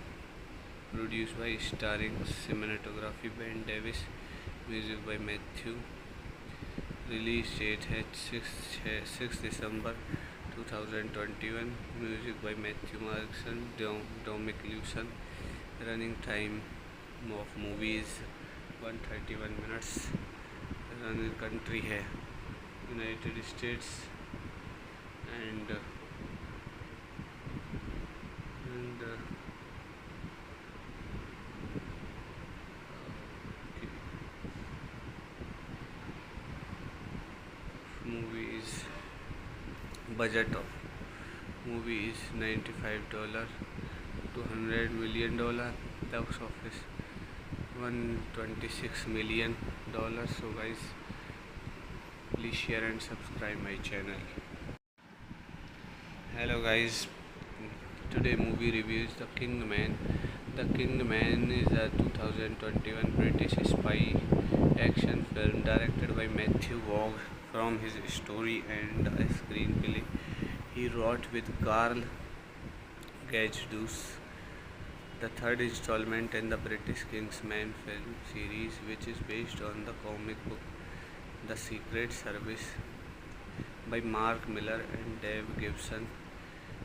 produced by, starring, cinematography Ben Davis, music by Matthew. Release date है 6 December 2021. Music by Matthew Markson, Dominic Lewson. Running time of movie is 131 minutes. Running country है United States and movie is budget of movie is $95 to $100 million. Box office $126 million. So guys, please share and subscribe my channel. Hello guys, today movie review is The Kingman. The Kingman is a 2021 British spy action film directed by Matthew Vaughn. From his story and a screenplay he wrote with Carl Gajdos, the third installment in the British Kingsman film series, which is based on the comic book The Secret Service by Mark Millar and Dave Gibson,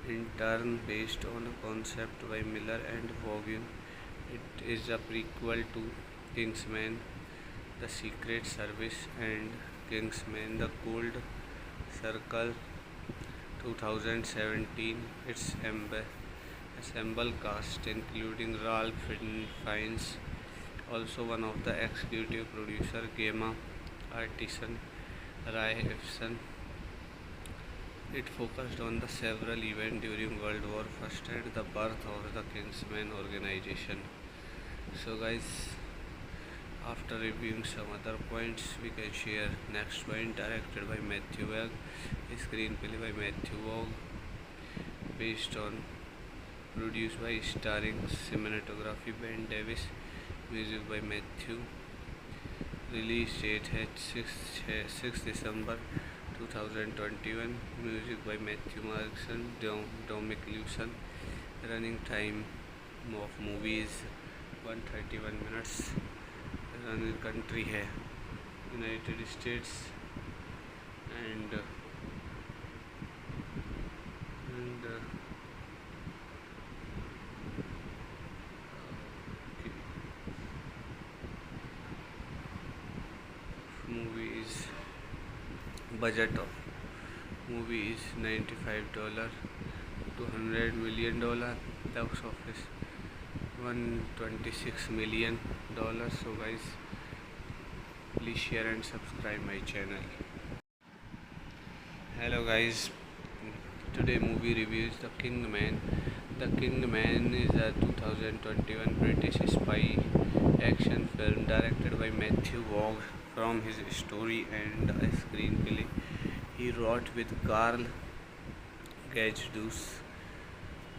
in turn based on a concept by Miller and Vaughan. It is a prequel to Kingsman, The Secret Service, and Kingsman: The Gold Circle 2017. Its ensemble cast including Ralph Fiennes, also one of the executive producer, Gemma Arterton, Ray Ifson. It focused on the several events during World War I and the birth of the Kingsman organization. So guys, after reviewing some other points, we can share next point. Directed by Matthew Vaughn, screenplay by Matthew Vaughn, based on, produced by, starring, cinematography Ben Davis, music by Matthew. Release date at 6 December 2021. Music by Matthew Markson, Dominic Lewson. Running time of movie is 131 minutes. Running country है United States and movie is, budget of movie is $95 to $100 million. Box office $126 million. So guys, please share and subscribe my channel. Hello guys, today movie review is The Kingman. The Kingman is a 2021 British spy action film directed by Matthew Vaughn. From his story and a screenplay he wrote with Carl Gajdos,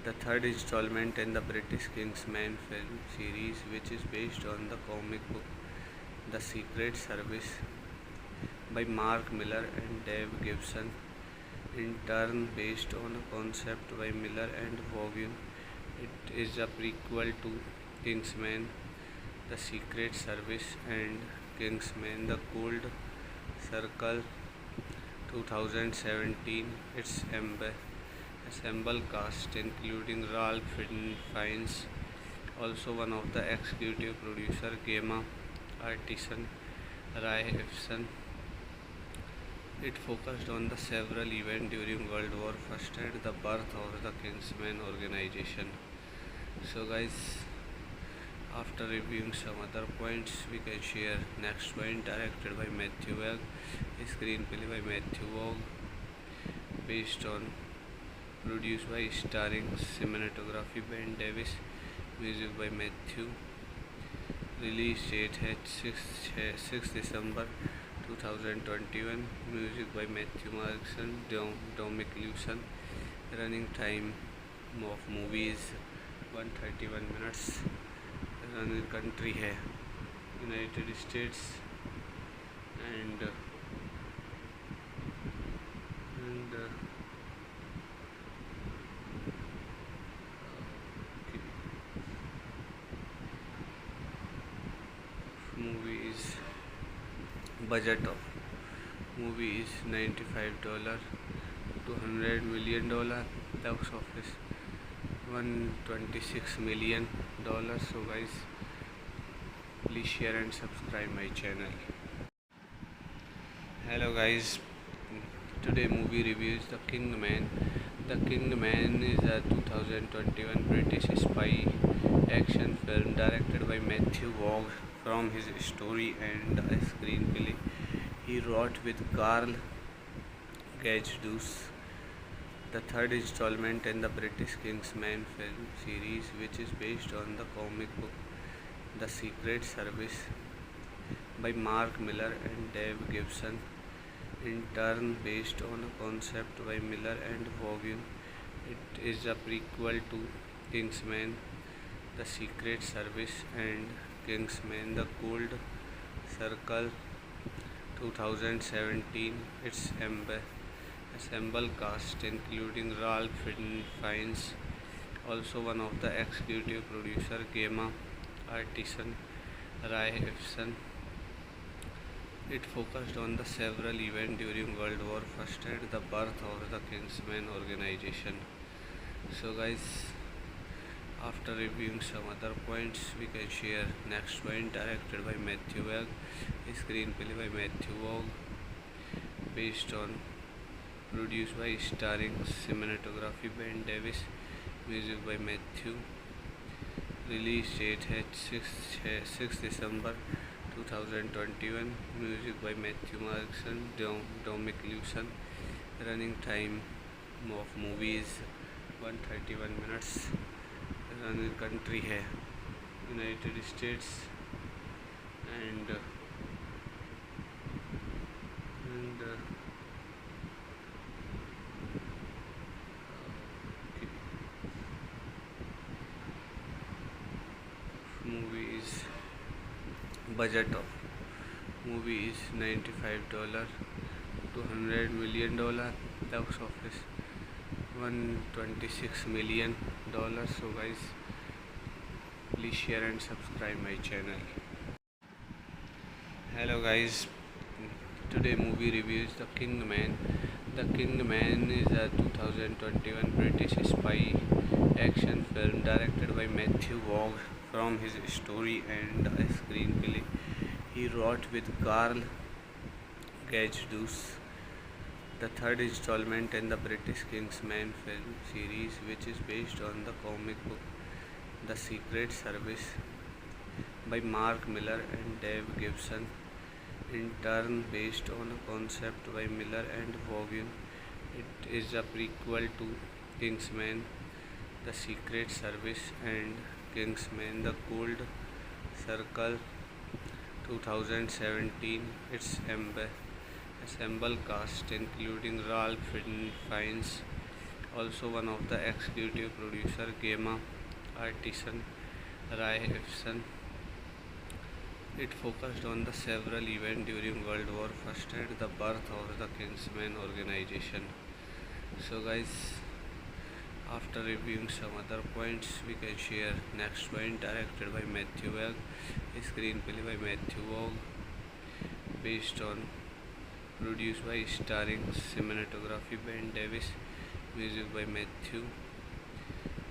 the third installment in the British Kingsman film series, which is based on the comic book The Secret Service by Mark Millar and Dave Gibson, in turn based on a concept by Miller and Vaughan. It is a prequel to Kingsman: The Secret Service and Kingsman: The Gold Circle 2017. Its ensemble cast including Ralph Fiennes, also one of the executive producer, Gemma Arterton, Ray Ifson. It focused on the several events during World War I and the birth of the Kingsman organization. So guys, after reviewing some other points, we can share next point. Directed by Matthew Vaughn, screenplay by Matthew Vaughn, based on, produced by, starring, cinematography Ben Davis, music by Matthew. Release date at 6 December 2021. Music by Matthew Markson, Dominic Lewson. Running time of movie is 131 minutes. Running country है United States and movie is, budget of movie is $95 to $100 million. Box office $126 million. So guys, please share and subscribe my channel. Hello guys, today movie review is The Kingman. The Kingman is a 2021 British spy action film directed by Matthew Vaughn. From his story and a screenplay he wrote with Carl Gajdos, the third installment in the British Kingsman film series, which is based on the comic book The Secret Service by Mark Millar and Dave Gibson, in turn based on a concept by Miller and Vaughan. It is a prequel to Kingsman The Secret Service and Kingsman The Gold Circle 2017. Its ensemble cast including Ralph Fiennes, also one of the executive producer, Gemma Artisan, Ray Ifson. It focused on the several events during World War I and the birth of the Kingsman organization. So guys, after reviewing some other points, we can share next point. Directed by Matthew Vaughn, screenplay by Matthew Vaughn, based on, produced by, starring, cinematography Ben Davis, music by Matthew. Release date है 6 December 2021. Music by Matthew Markson, Dominic Lewson. Running time of movie is 131 minutes. Running country है United States and movie is, budget of movie is $95 to $100 million. Box office $126 million. So guys, please share and subscribe my channel. Hello guys, today movie review is The Kingman. The Kingman is a 2021 British spy action film directed by Matthew Vaughn. From his story and a screenplay he wrote with Carl Gajdos, the third installment in the British Kingsman film series, which is based on the comic book The Secret Service by Mark Millar and Dave Gibson, in turn based on a concept by Miller and Vaughan. It is a prequel to Kingsman The Secret Service and Kingsman The Gold Circle 2017. Its ensemble cast including Ralph Fiennes, also one of the executive producer, Gemma Artisan, Ray Ifson. It focused on the several events during World War I and the birth of the Kingsman organization. So guys, after reviewing some other points, we can share next point. Directed by Matthew Vaughn, screenplay by Matthew Vaughn, based on, produced by, starring, cinematography Ben Davis, music by Matthew.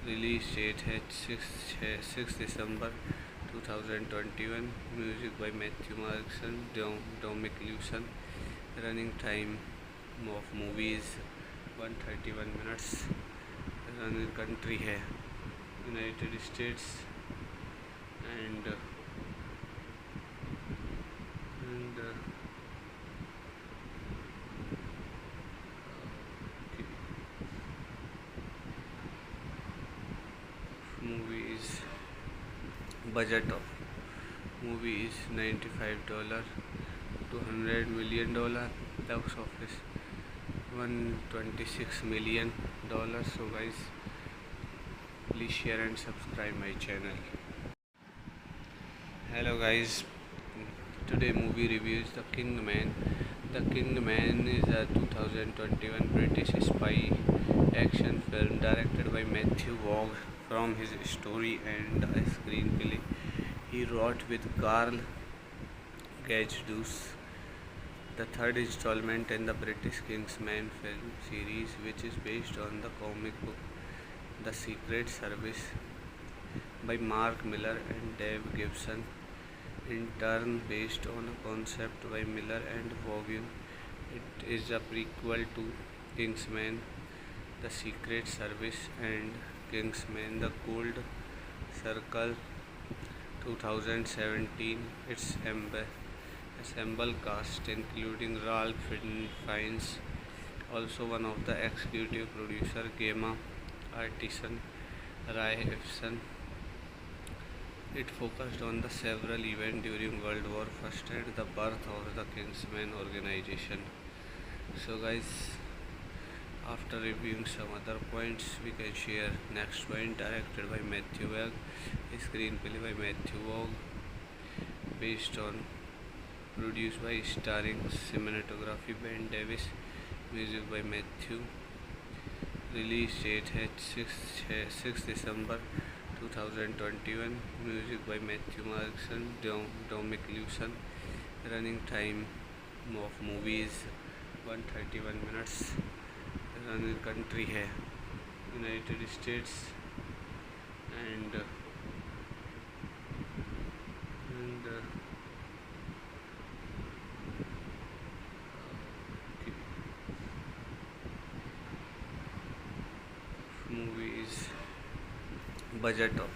Release date है 6 December 2021. Music by Matthew Markson, Dominic Lewson. Running time of movie is 131 minutes. Running country है United States and movie is, budget of movie is $95 to $100 million. Box office $126 million. So guys, please share and subscribe my channel. Hello guys, today movie review is The Kingman. The Kingman is a 2021 British spy action film directed by Matthew Vaughn. From his story and a screenplay he wrote with Carl Gajdos, the third installment in the British Kingsman film series, which is based on the comic book The Secret Service by Mark Millar and Dave Gibson, in turn based on a concept by Miller and Vaughan. It is a prequel to Kingsman The Secret Service and Kingsman The Gold Circle 2017. Its ensemble cast including Ralph Fiennes, also one of the executive producer Gemma Artisan Rai Efson. It focused on the several events during World War I and the birth of the Kingsman organization. So guys, after reviewing some other points, we can share next point. Directed by Matthew Vaughn, screenplay by Matthew Vaughn, based on, produced by, starring, cinematography Ben Davis, music by Matthew. Release date at 6 December 2021. Music by Matthew Markson, Dominic Lewson. Running time of movie is 131 minutes. Running country है United States and movie is budget of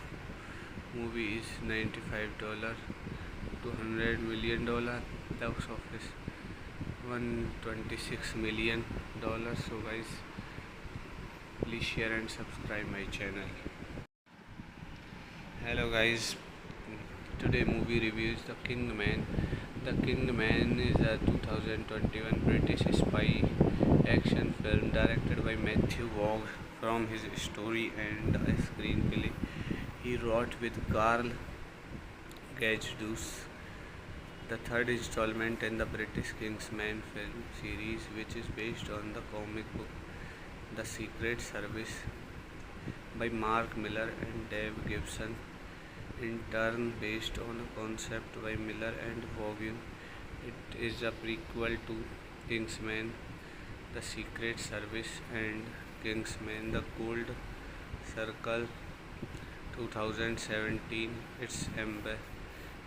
movie is $95 to $100 million. Box office $126 million. So guys, please share and subscribe my channel. Hello guys, today movie review is The Kingman. The Kingman is a 2021 British spy action film directed by Matthew Vaughn. From his story and a screenplay he wrote with Carl Gajdos, the third installment in the British Kingsman film series, which is based on the comic book The Secret Service by Mark Millar and Dave Gibbon, in turn based on a concept by Millar and Vaughan. It is a prequel to Kingsman, The Secret Service, and Kingsman: The Gold Circle 2017. Its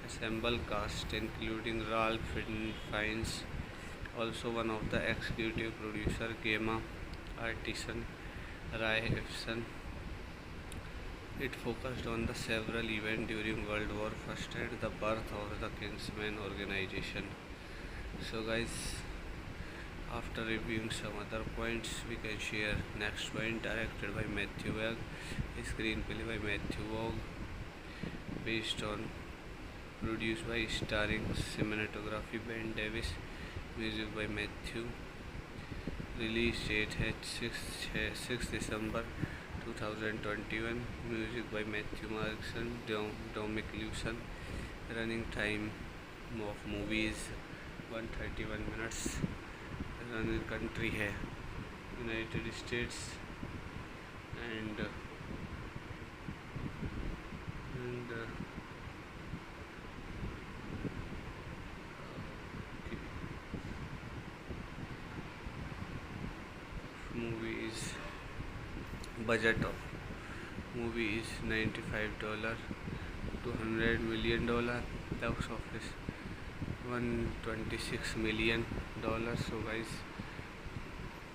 ensemble cast including Ralph Fiennes, also one of the executive producer Gemma Artisan Rai Efson. It focused on the several events during World War I and the birth of the Kingsman organization. So guys, after reviewing some other points, we can share next point. Directed by Matthew Vaughn, screenplay by Matthew Vaughn, based on, produced by, starring, cinematography Ben Davis, music by Matthew. Release date at 6 December 2021. Music by Matthew Markson, Dominic Lewson. Running time of movie is 131 minutes. Running country है United States and movie is budget of movie is $95 to $100 million. Box office $126 million. So guys,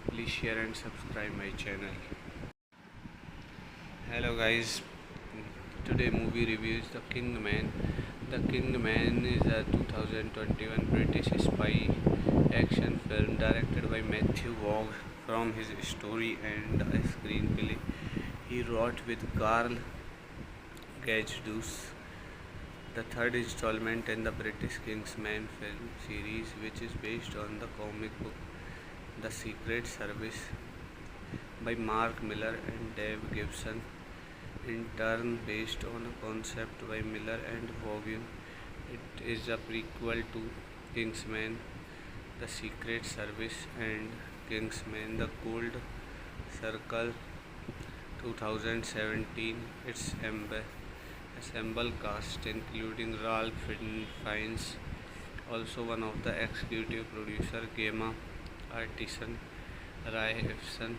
please share and subscribe my channel. Hello guys, today movie review is The Kingman. The Kingman is a 2021 British spy action film directed by Matthew Vaughn. From his story and a screenplay he wrote with Carl Gajdos, the third installment in the British Kingsman film series, which is based on the comic book The Secret Service by Mark Millar and Dave Gibbon, in turn based on a concept by Millar and Vaughan. It is a prequel to Kingsman: The Secret Service and Kingsman: The Gold Circle 2017. Its ensemble cast including Ralph Fiennes, also one of the executive producer Gemma Artisan Rai Efson.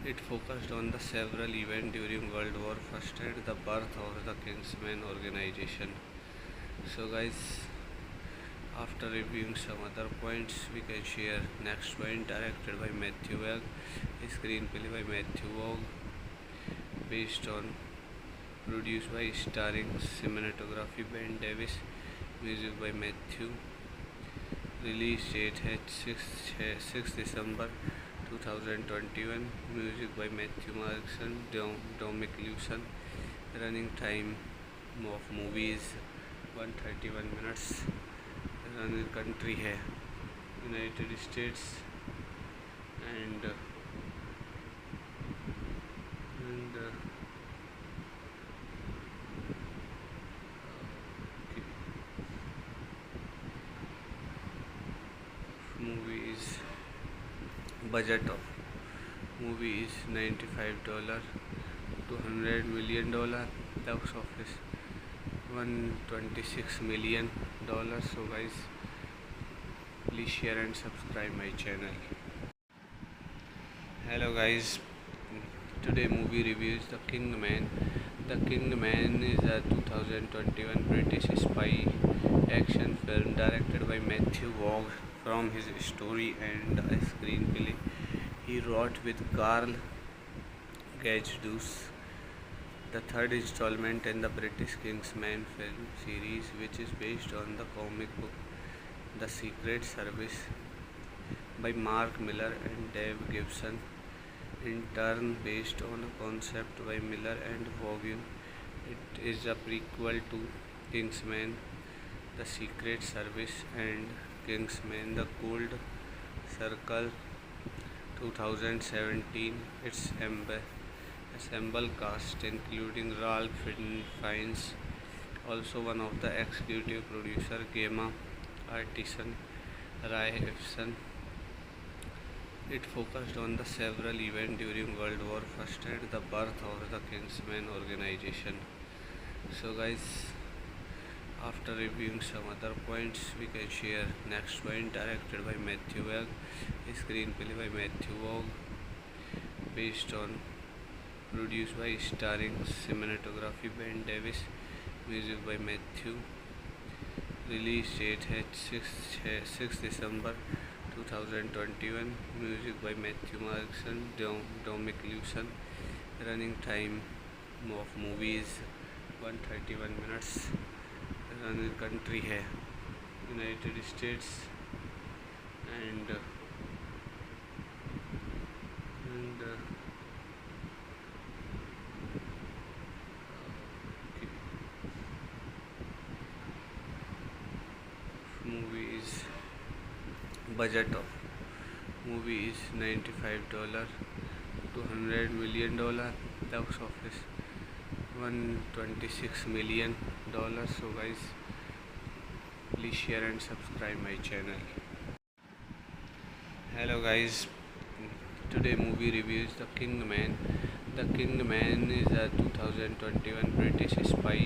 It focused on the several events during World War I and the birth of the Kingsman organization. So guys, after reviewing some other points, we can share next point. Directed by Matthew Vaughn, screenplay by Matthew Vaughn, based on, produced by, starring, cinematography Ben Davis, music by Matthew. Release date है 6 दिसंबर 2021. Music by Matthew Markson, Dominic Lewsen. Running time of movies 131 minutes. Running country है United States and movie is budget of movie is $95 to $100 million. Box office $126 million. So guys, please share and subscribe my channel. Hello guys, today movie review is The Kingman. The Kingman is a 2021 British spy action film directed by Matthew Vaughn. From his story and a screenplay he wrote with Carl Gajdos, the third installment in the British Kingsman film series, which is based on the comic book The Secret Service by Mark Millar and Dave Gibson, in turn based on a concept by Millar and Vaughan. It is a prequel to Kingsman, The Secret Service, and Kingsman: The Gold Circle 2017. Its ensemble cast including Ralph Fiennes, also one of the executive producer, Gemma Artisan, Ray Ifson. It focused on the several events during World War I and the birth of the Kingsman organization. So guys, after reviewing some other points, we can share next point. Directed by Matthew Vaughn, screenplay by Matthew Vaughn, based on, produced by, starring, cinematography Ben Davis, music by Matthew. Release date है 6 दिसंबर 2021. Music by Matthew Markson, Domic Lusson. Running time of movies 131 minutes. Running country है United States and movie is budget of movie is $95 to $100 million. Box office $126 million. So guys, please share and subscribe my channel. Hello guys, today movie review is The Kingman. The Kingman is a 2021 British spy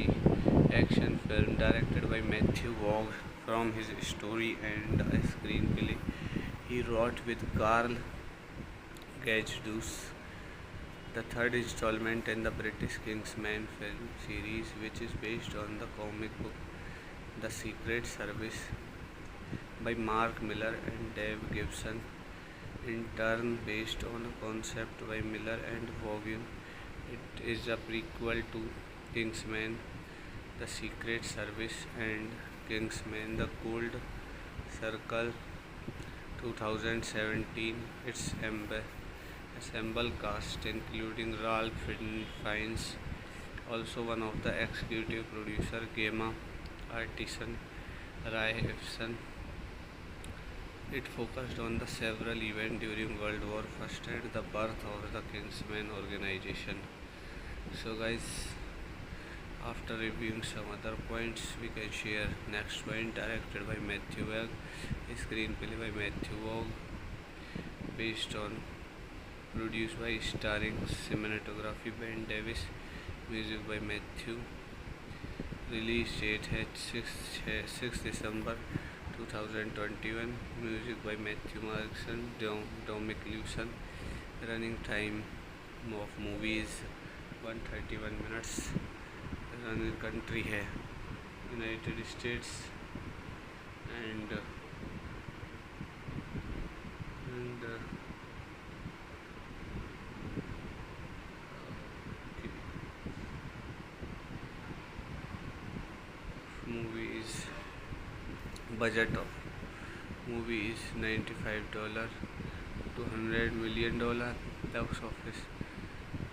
action film directed by Matthew Vaughn. From his story and a screenplay he wrote with Carl Gajdos, the third installment in the British Kingsman film series, which is based on the comic book The Secret Service by Mark Millar and Dave Gibson, in turn based on a concept by Millar and Vaughan. It is a prequel to Kingsman: The Secret Service and Kingsman: The Gold Circle 2017. Its ensemble cast including Ralph Fiennes, also one of the executive producer, Gemma Artisan, Ray Ifson. It focused on the several events during World War I and the birth of the Kingsman organization. So guys, after reviewing some other points, we can share next point. Directed by Matthew Vaughn, screenplay by Matthew Vaughn, based on, produced by, starring, cinematography Ben Davis, music by Matthew. Release date है 6 दिसंबर 2021. Music by Matthew Markson, Domic Lusson. Running time of movies 131 minutes. Running country है United States and movie is budget of movie is $95 to $100 million. Box office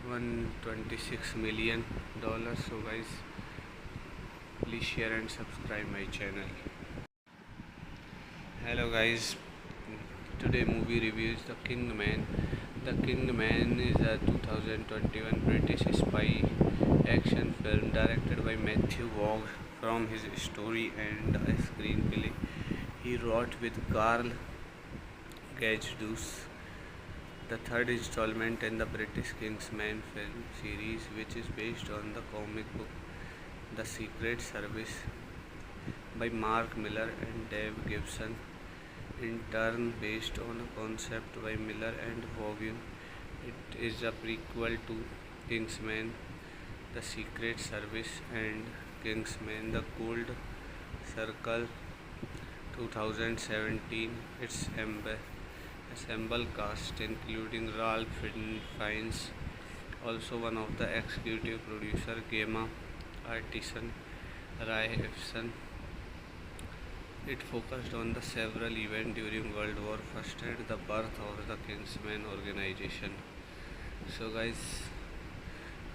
$126 million. So guys, please share and subscribe my channel. Hello guys, today movie review is The Kingman. The Kingman is a 2021 British spy action film directed by Matthew Vaughn from his story and a screenplay he wrote with Carl Gajdos. The third installment in the British Kingsman film series, which is based on the comic book The Secret Service by Mark Millar and Dave Gibson, in turn based on a concept by Miller and Vaughan. It is a prequel to Kingsman, The Secret Service, and Kingsman, The Gold Circle 2017. Its ensemble cast including Ralph Fiennes, also one of the executive producer, Gemma Artisan, Rae. It focused on the several events during World War I and the birth of the Kingsman organization. So guys,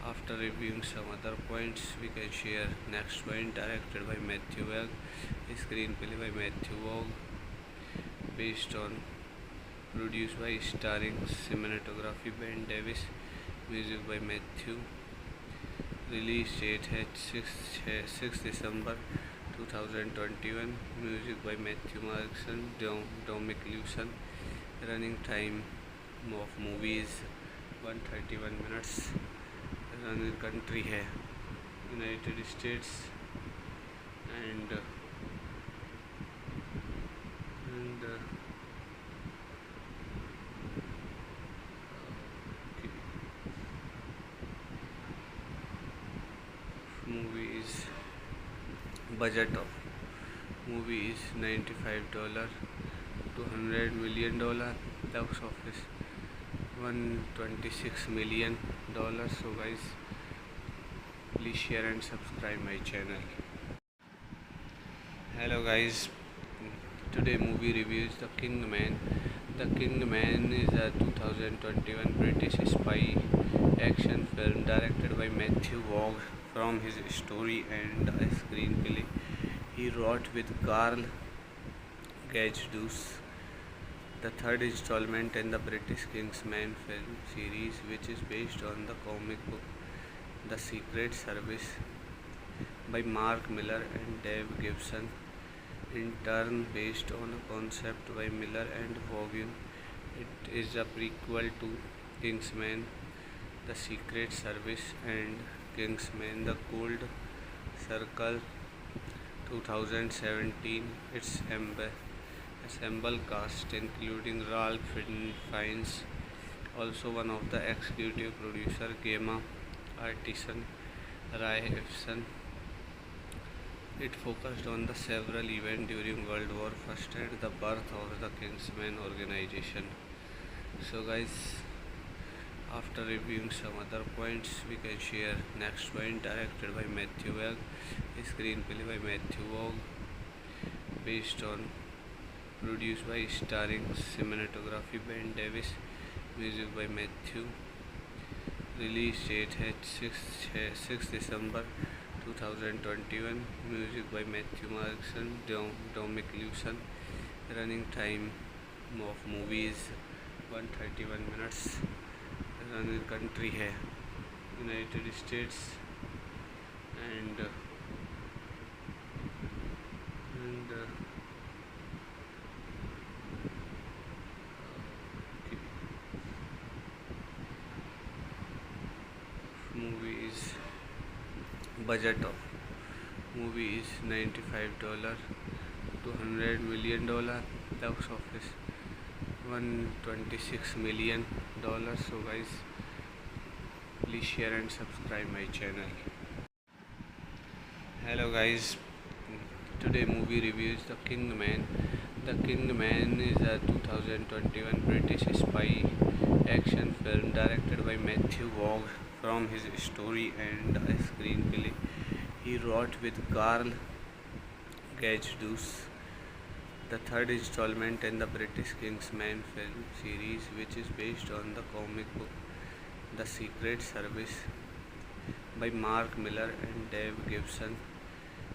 after reviewing some other points, we can share next point. Directed by Matthew Vaughn, screenplay by Matthew Vaughn, based on, produced by, starring, cinematography Ben Davis, music by Matthew. Release date at 6 December 2021. Music by Matthew Markson, Dominic Lewson. Running time of movie is 131 minutes. Running country है United States and movie is budget of movie is $95 to $100 million. Box office $126 million. So guys, please share and subscribe my channel. Hello guys, today movie review is The Kingman. The Kingman is a 2021 British spy action film directed by Matthew Vaughn from his story and a screenplay he wrote with Carl Gajdos. The third installment in the British Kingsman film series, which is based on the comic book The Secret Service by Mark Millar and Dave Gibson, in turn based on a concept by Miller and Vaughan. It is a prequel to Kingsman, The Secret Service, and Kingsman, The Gold Circle 2017. Its ensemble cast including Ralph Fiennes, also one of the executive producer, Gemma Artisan, Rae. It focused on the several events during World War I and the birth of the Kingsman organization. So guys, after reviewing some other points, we can share next point. Directed by Matthew Vaughn, screenplay by Matthew Vaughn, based on, produced by, starring, cinematography Ben Davis, music by Matthew. Release date at 6 December 2021. Music by Matthew Markson, Dominic Lewson. Running time of movie is 131 minutes. Running country है United States and movie is budget of movie is $95 to $100 million. Box office $126 million. So guys, please share and subscribe my channel. Hello guys, today movie review is The Kingman. The Kingman is a 2021 British spy action film directed by Matthew Vaughn from his story and a screenplay he wrote with Carl Gajdos. the third installment in the British Kingsman film series, which is based on the comic book The Secret Service by Mark Millar and Dave Gibson,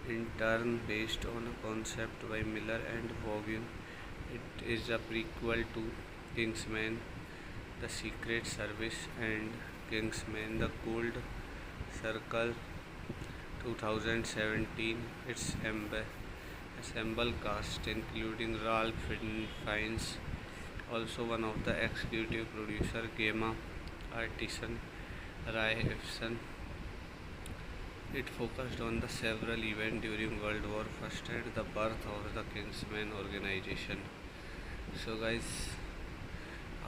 in turn based on a concept by Miller and Vaughan. It is a prequel to Kingsman The Secret Service and Kingsman The Gold Circle 2017. Its assemble cast including Ralph Fiennes, also one of the executive producer, Gemma Artisan, Ray Ifson. It focused on the several events during World War I and the birth of the Kingsman organization. So guys,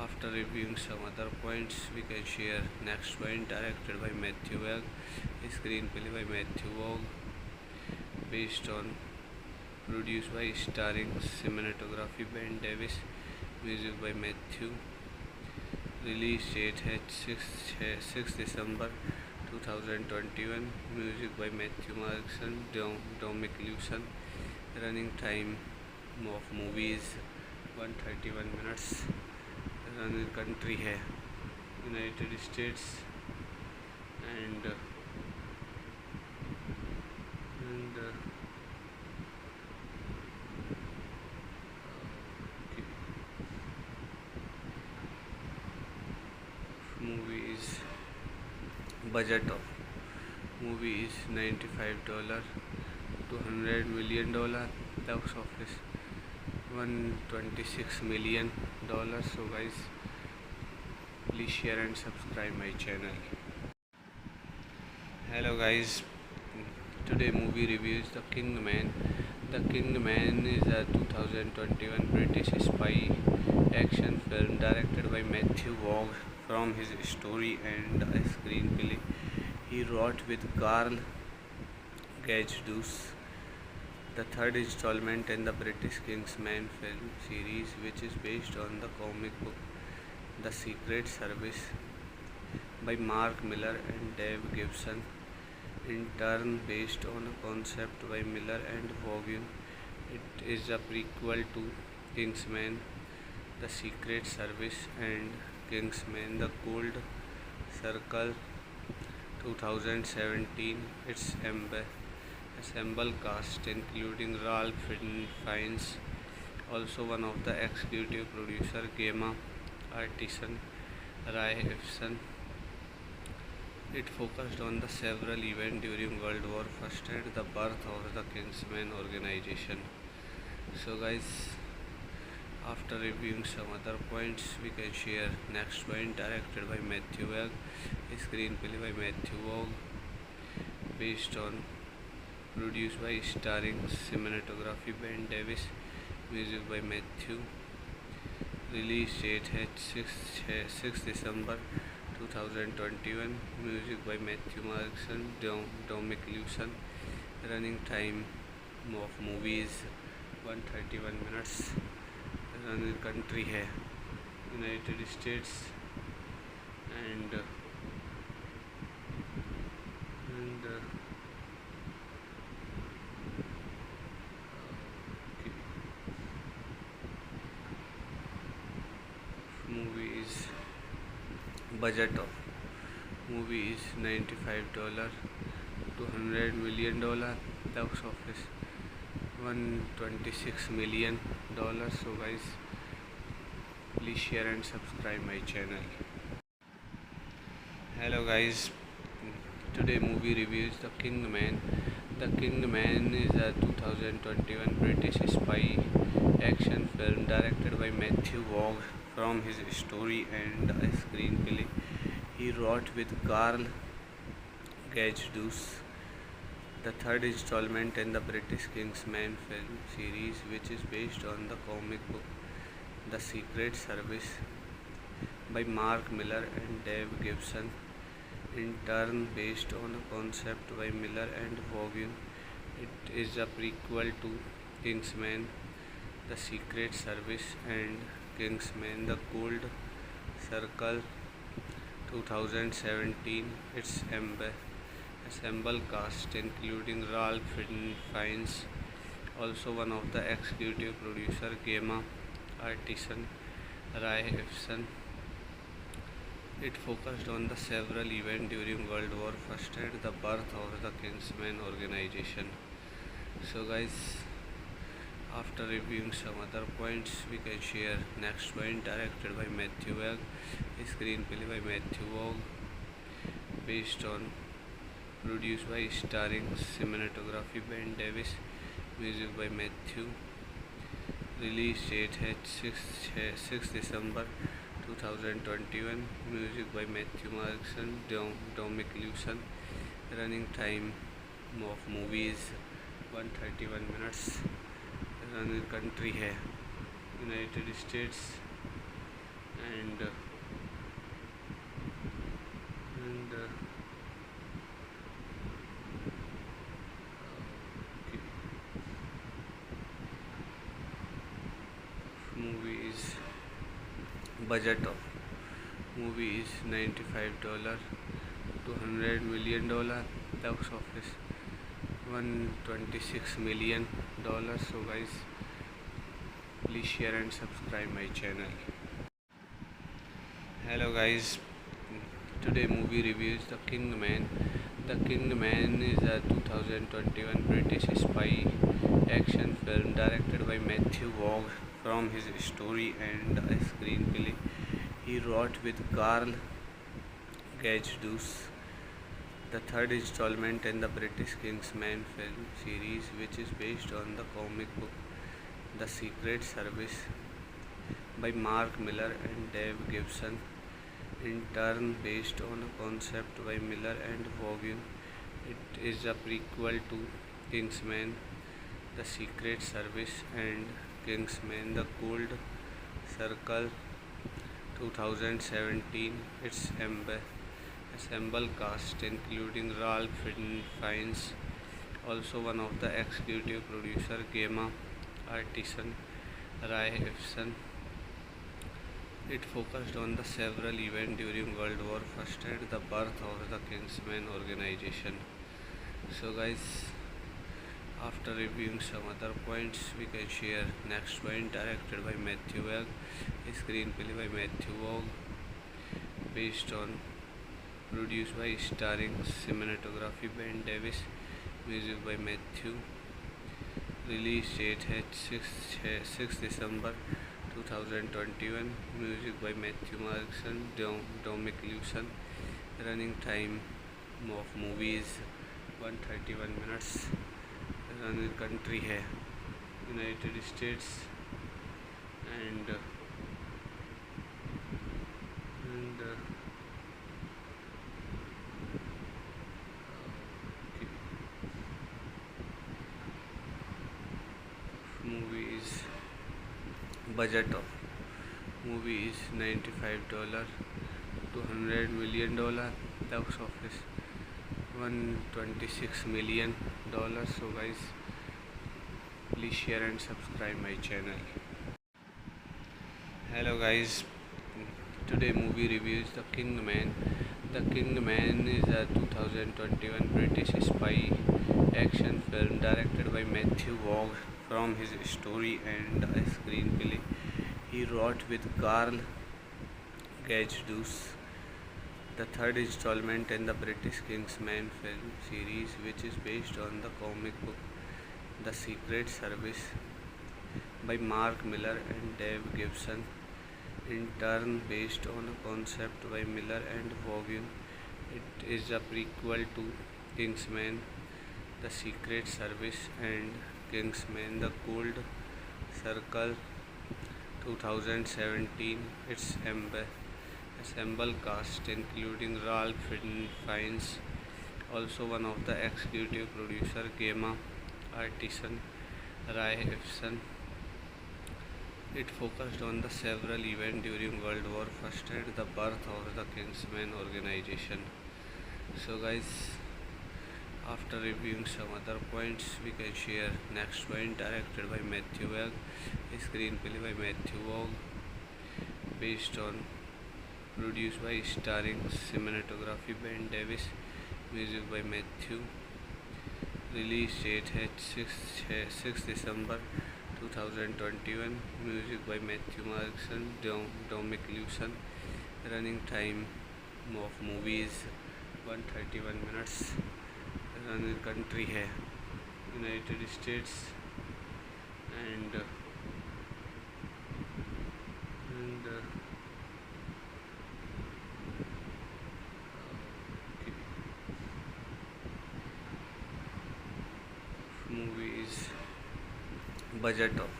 after reviewing some other points, we can share next point. Directed by Matthew Vaughn, screenplay by Matthew Vaughn, based on, produced by, starring, cinematography Ben Davis, music by Matthew. Release date है 6 December 2021. Music by Matthew Markson, Dominic Lewson. Running time of movie is 131 minutes. Running country है United States and movie is, budget of movie is $95 to $100 million. Box office $126 million. So guys, please share and subscribe my channel. Hello guys, today movie review is The Kingman. The Kingman is a 2021 British spy action film directed by Matthew Vaughn. From his story and a screenplay he wrote with Carl Gajdos, the third installment in the British Kingsman film series, which is based on the comic book The Secret Service by Mark Millar and Dave Gibson, in turn based on a concept by Miller and Vaughan. It is a prequel to Kingsman The Secret Service and Kingsman The Gold Circle 2017. Its assemble cast including Ralph Fiennes, also one of the executive producer, Gemma Artisan, Ray Ifson. It focused on the several events during World War I and the birth of the Kingsman organization. So guys, after reviewing some other points, we can share next point. Directed by Matthew Vaughn, screenplay by Matthew Vaughn, based on, produced by, starring, cinematography Ben Davis, music by Matthew. Release date है 6 December 2021. Music by Matthew Markson, Dominic Lewson. Running time of movie is 131 minutes. Running country है United States and movie is, budget of movie is $95 to $100 million. Box office $126 million. So guys, please share and subscribe my channel. Hello guys, today movie review is The Kingman. The Kingman is a 2021 British spy action film directed by Matthew Vaughn. From his story and a screenplay he wrote with Carl Gajdos, the third installment in the British Kingsman film series, which is based on the comic book The Secret Service by Mark Millar and Dave Gibson, in turn based on a concept by Miller and Vaughan. It is a prequel to Kingsman The Secret Service and Kingsman The Gold Circle 2017. Its assemble cast including Ralph Fiennes, also one of the executive producer Gemma Artisan Rai Ifsan. It focused on the several events during World War I and the birth of the Kingsman organization. So guys, after reviewing some other points, we can share next point. Directed by Matthew Vaughn, screenplay by Matthew Vaughn, based on, produced by, starring, cinematography Ben Davis, music by Matthew. Release date at 6 December 2021. Music by Matthew Markson, Dominic Lewson. Running time of movie is 131 minutes. Running country है United States and movie is budget of movie is $95 to $100 million. Box office $126 million. So guys, please share and subscribe my channel. Hello guys, today movie review is The Kingman. The Kingman is a 2021 British spy action film directed by Matthew Vaughn. From his story and a screenplay he wrote with Carl Gajdos, the third installment in the British Kingsman film series, which is based on the comic book The Secret Service by Mark Millar and Dave Gibson, in turn based on a concept by Millar and Vaughan. It is a prequel to Kingsman, The Secret Service, and Kingsman: The Gold Circle 2017. Its ensemble cast including Ralph Fiennes, also one of the executive producer Gemma Artisan Rai Ifsan. It focused on the several events during World War I and the birth of the Kingsman organization. So guys, after reviewing some other points, we can share next point. Directed by Matthew Vaughn, screenplay by Matthew Vaughn, based on, produced by, starring, cinematography Ben Davis, music by Matthew. Release date at 6 December 2021. Music by Matthew Markson, Dominic Lewson. Running time of movie is 131 minutes. Running country है United States and movie is budget of movie is $95 to $100 million. Box office $126 million. So guys, please share and subscribe my channel. Hello guys, today movie review is The Kingman. The Kingman is a 2021 British spy action film directed by Matthew Vaughn. From his story and a screenplay he wrote with Carl Gajdos, the third installment in the British Kingsman film series, which is based on the comic book The Secret Service by Mark Millar and Dave Gibson, in turn based on a concept by Millar and Vaughan. It is a prequel to Kingsman: The Secret Service and Kingsman: The Gold Circle 2017. Its ensemble cast including Ralph Fiennes, also one of the executive producer Gemma Artisan Rai Ifsan. It focused on the several events during World War I and the birth of the Kingsman organization. So guys, after reviewing some other points, we can share next point. Directed by Matthew Vaughn, screenplay by Matthew Vaughn, based on, produced by, starring, cinematography Ben Davis, music by Matthew. Release date है 6 December 2021. Music by Matthew Markson, Dominic Lewson. Running time of movie is 131 minutes. Running country है United States and movie is budget of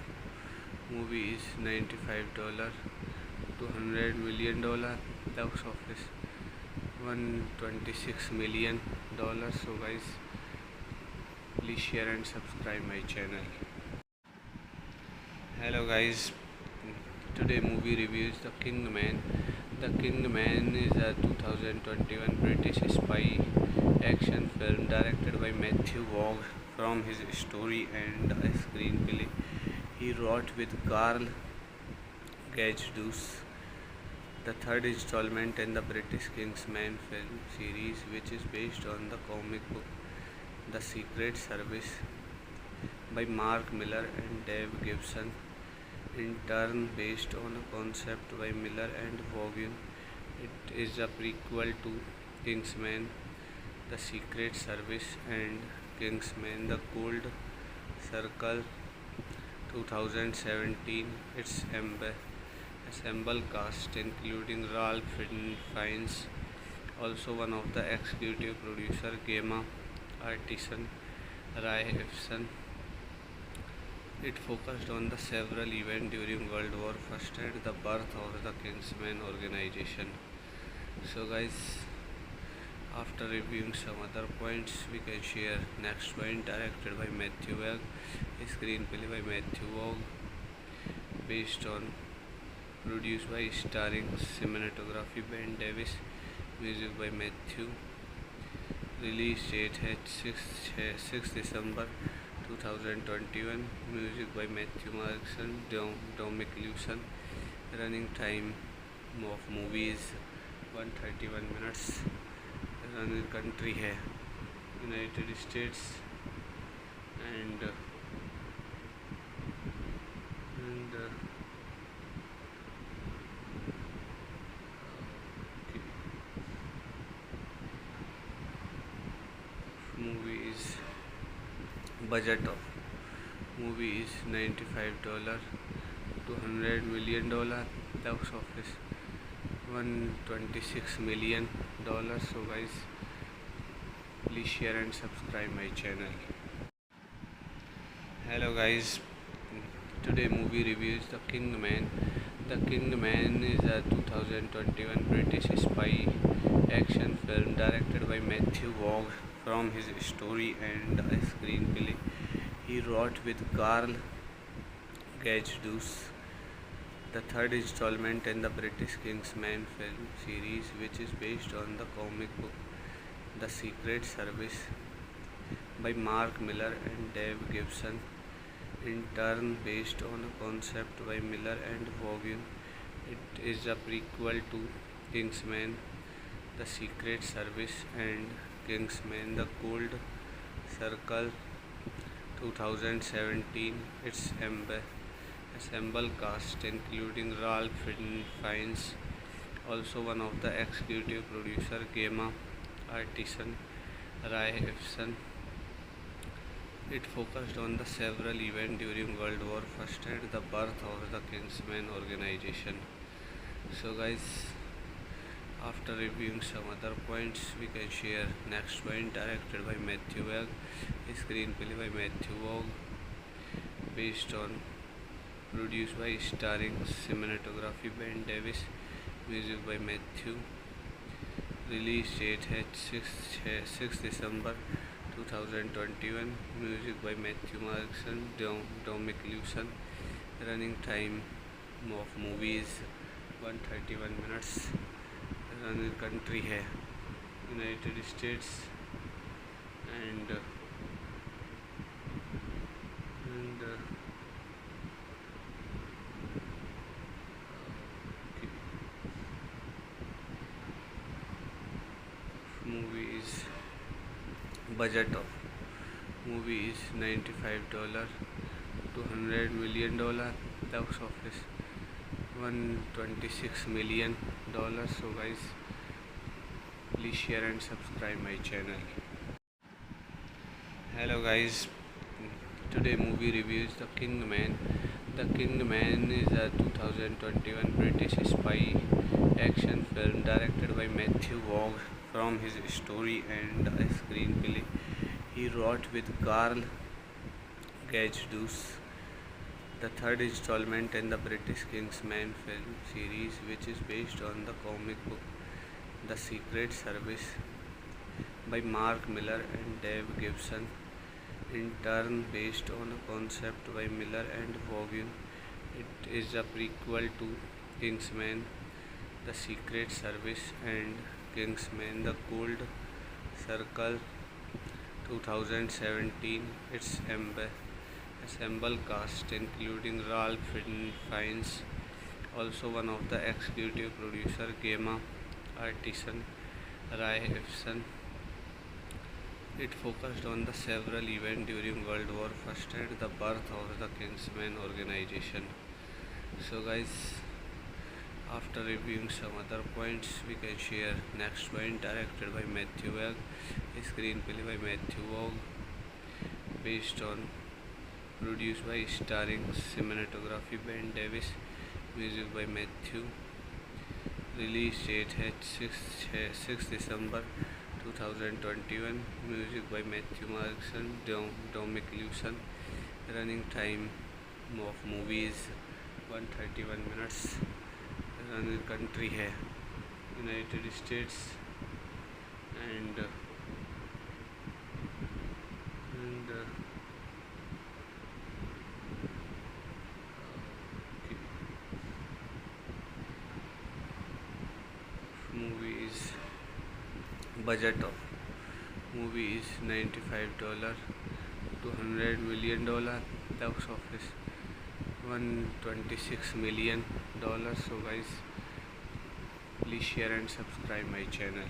movie is $95 to $100 million. Box office $126 million. So guys, please share and subscribe my channel. Hello guys, today movie review is The Kingman. The Kingman is a 2021 British spy action film directed by Matthew Vaughn from his story and a screenplay he wrote with Carl Gajdos. The third installment in the British Kingsman film series, which is based on the comic book The Secret Service by Mark Millar and Dave Gibson, in turn based on a concept by Miller and Vaughan. It is a prequel to Kingsman The Secret Service and Kingsman The Gold Circle 2017. Its ensemble cast including Ralph Fiennes, also one of the executive producer, Gemma Arterton, Ray Ifson. It focused on the several events during World War I and the birth of the Kingsman organization. So guys, after reviewing some other points, we can share next point. Directed by Matthew Vaughn, screenplay by Matthew Vaughn, based on, produced by, starring, cinematography Ben Davis, music by Matthew. Release date है 6 December 2021. Music by Matthew Markson, Dominic Lewson. Running time of movie is 131 minutes. Running country है United States and movie is budget of movie is $95 to $100 million. Box office $126 million. So guys, please share and subscribe my channel. Hello guys, today movie review is The Kingman. The Kingman is a 2021 British spy action film directed by Matthew Vaughn from his story and a screenplay he wrote with Carl Gajdos. The third installment in the British Kingsman film series, which is based on the comic book The Secret Service by Mark Millar and Dave Gibson, in turn based on a concept by Miller and Vaughan. It is a prequel to Kingsman The Secret Service and Kingsman The Gold Circle 2017. Its ensemble cast including Ralph Fiennes, also one of the executive producer, Gemma Arterton, Ray Ifson. It focused on the several events during World War I and the birth of the Kingsman organization. So guys, after reviewing some other points, we can share next point. Directed by Matthew Vaughn, screenplay by Matthew Vaughn, based on, produced by, starring, cinematography Ben Davis, music by Matthew. Release date है 6 December 2021. Music by Matthew Markson, Dominic Lewson. Running time of movie is 131 minutes. Running country है United States and movie is budget of movie is $95 to $100 million. Box office $126 million. So guys, please share and subscribe my channel. Hello guys, today movie review is The Kingman. The Kingman is a 2021 British spy action film directed by Matthew Vaughn. From his story and a screenplay he wrote with Carl Gajdos, the third installment in the British Kingsman film series, which is based on the comic book The Secret Service by Mark Millar and Dave Gibson, in turn based on a concept by Miller and Vaughan. It is a prequel to Kingsman, The Secret Service, and Kingsman: The Gold Circle 2017. Its ensemble cast including Ralph Fiennes, also one of the executive producer, Gemma Artisan, Raifson. It focused on the several events during World War I and the birth of the Kingsman organization. So guys, after reviewing some other points, we can share next point. Directed by Matthew Vaughn, screenplay by Matthew Vaughn, based on, produced by, starring, cinematography Ben Davis, music by Matthew. Release date है 6 December 2021. Music by Matthew Markson, Dominic Lewson. Running time of movie is 131 minutes. Running country है United States and movie is, budget of movie is $95 to $100 million. Box office $126 million. So guys, please share and subscribe my channel.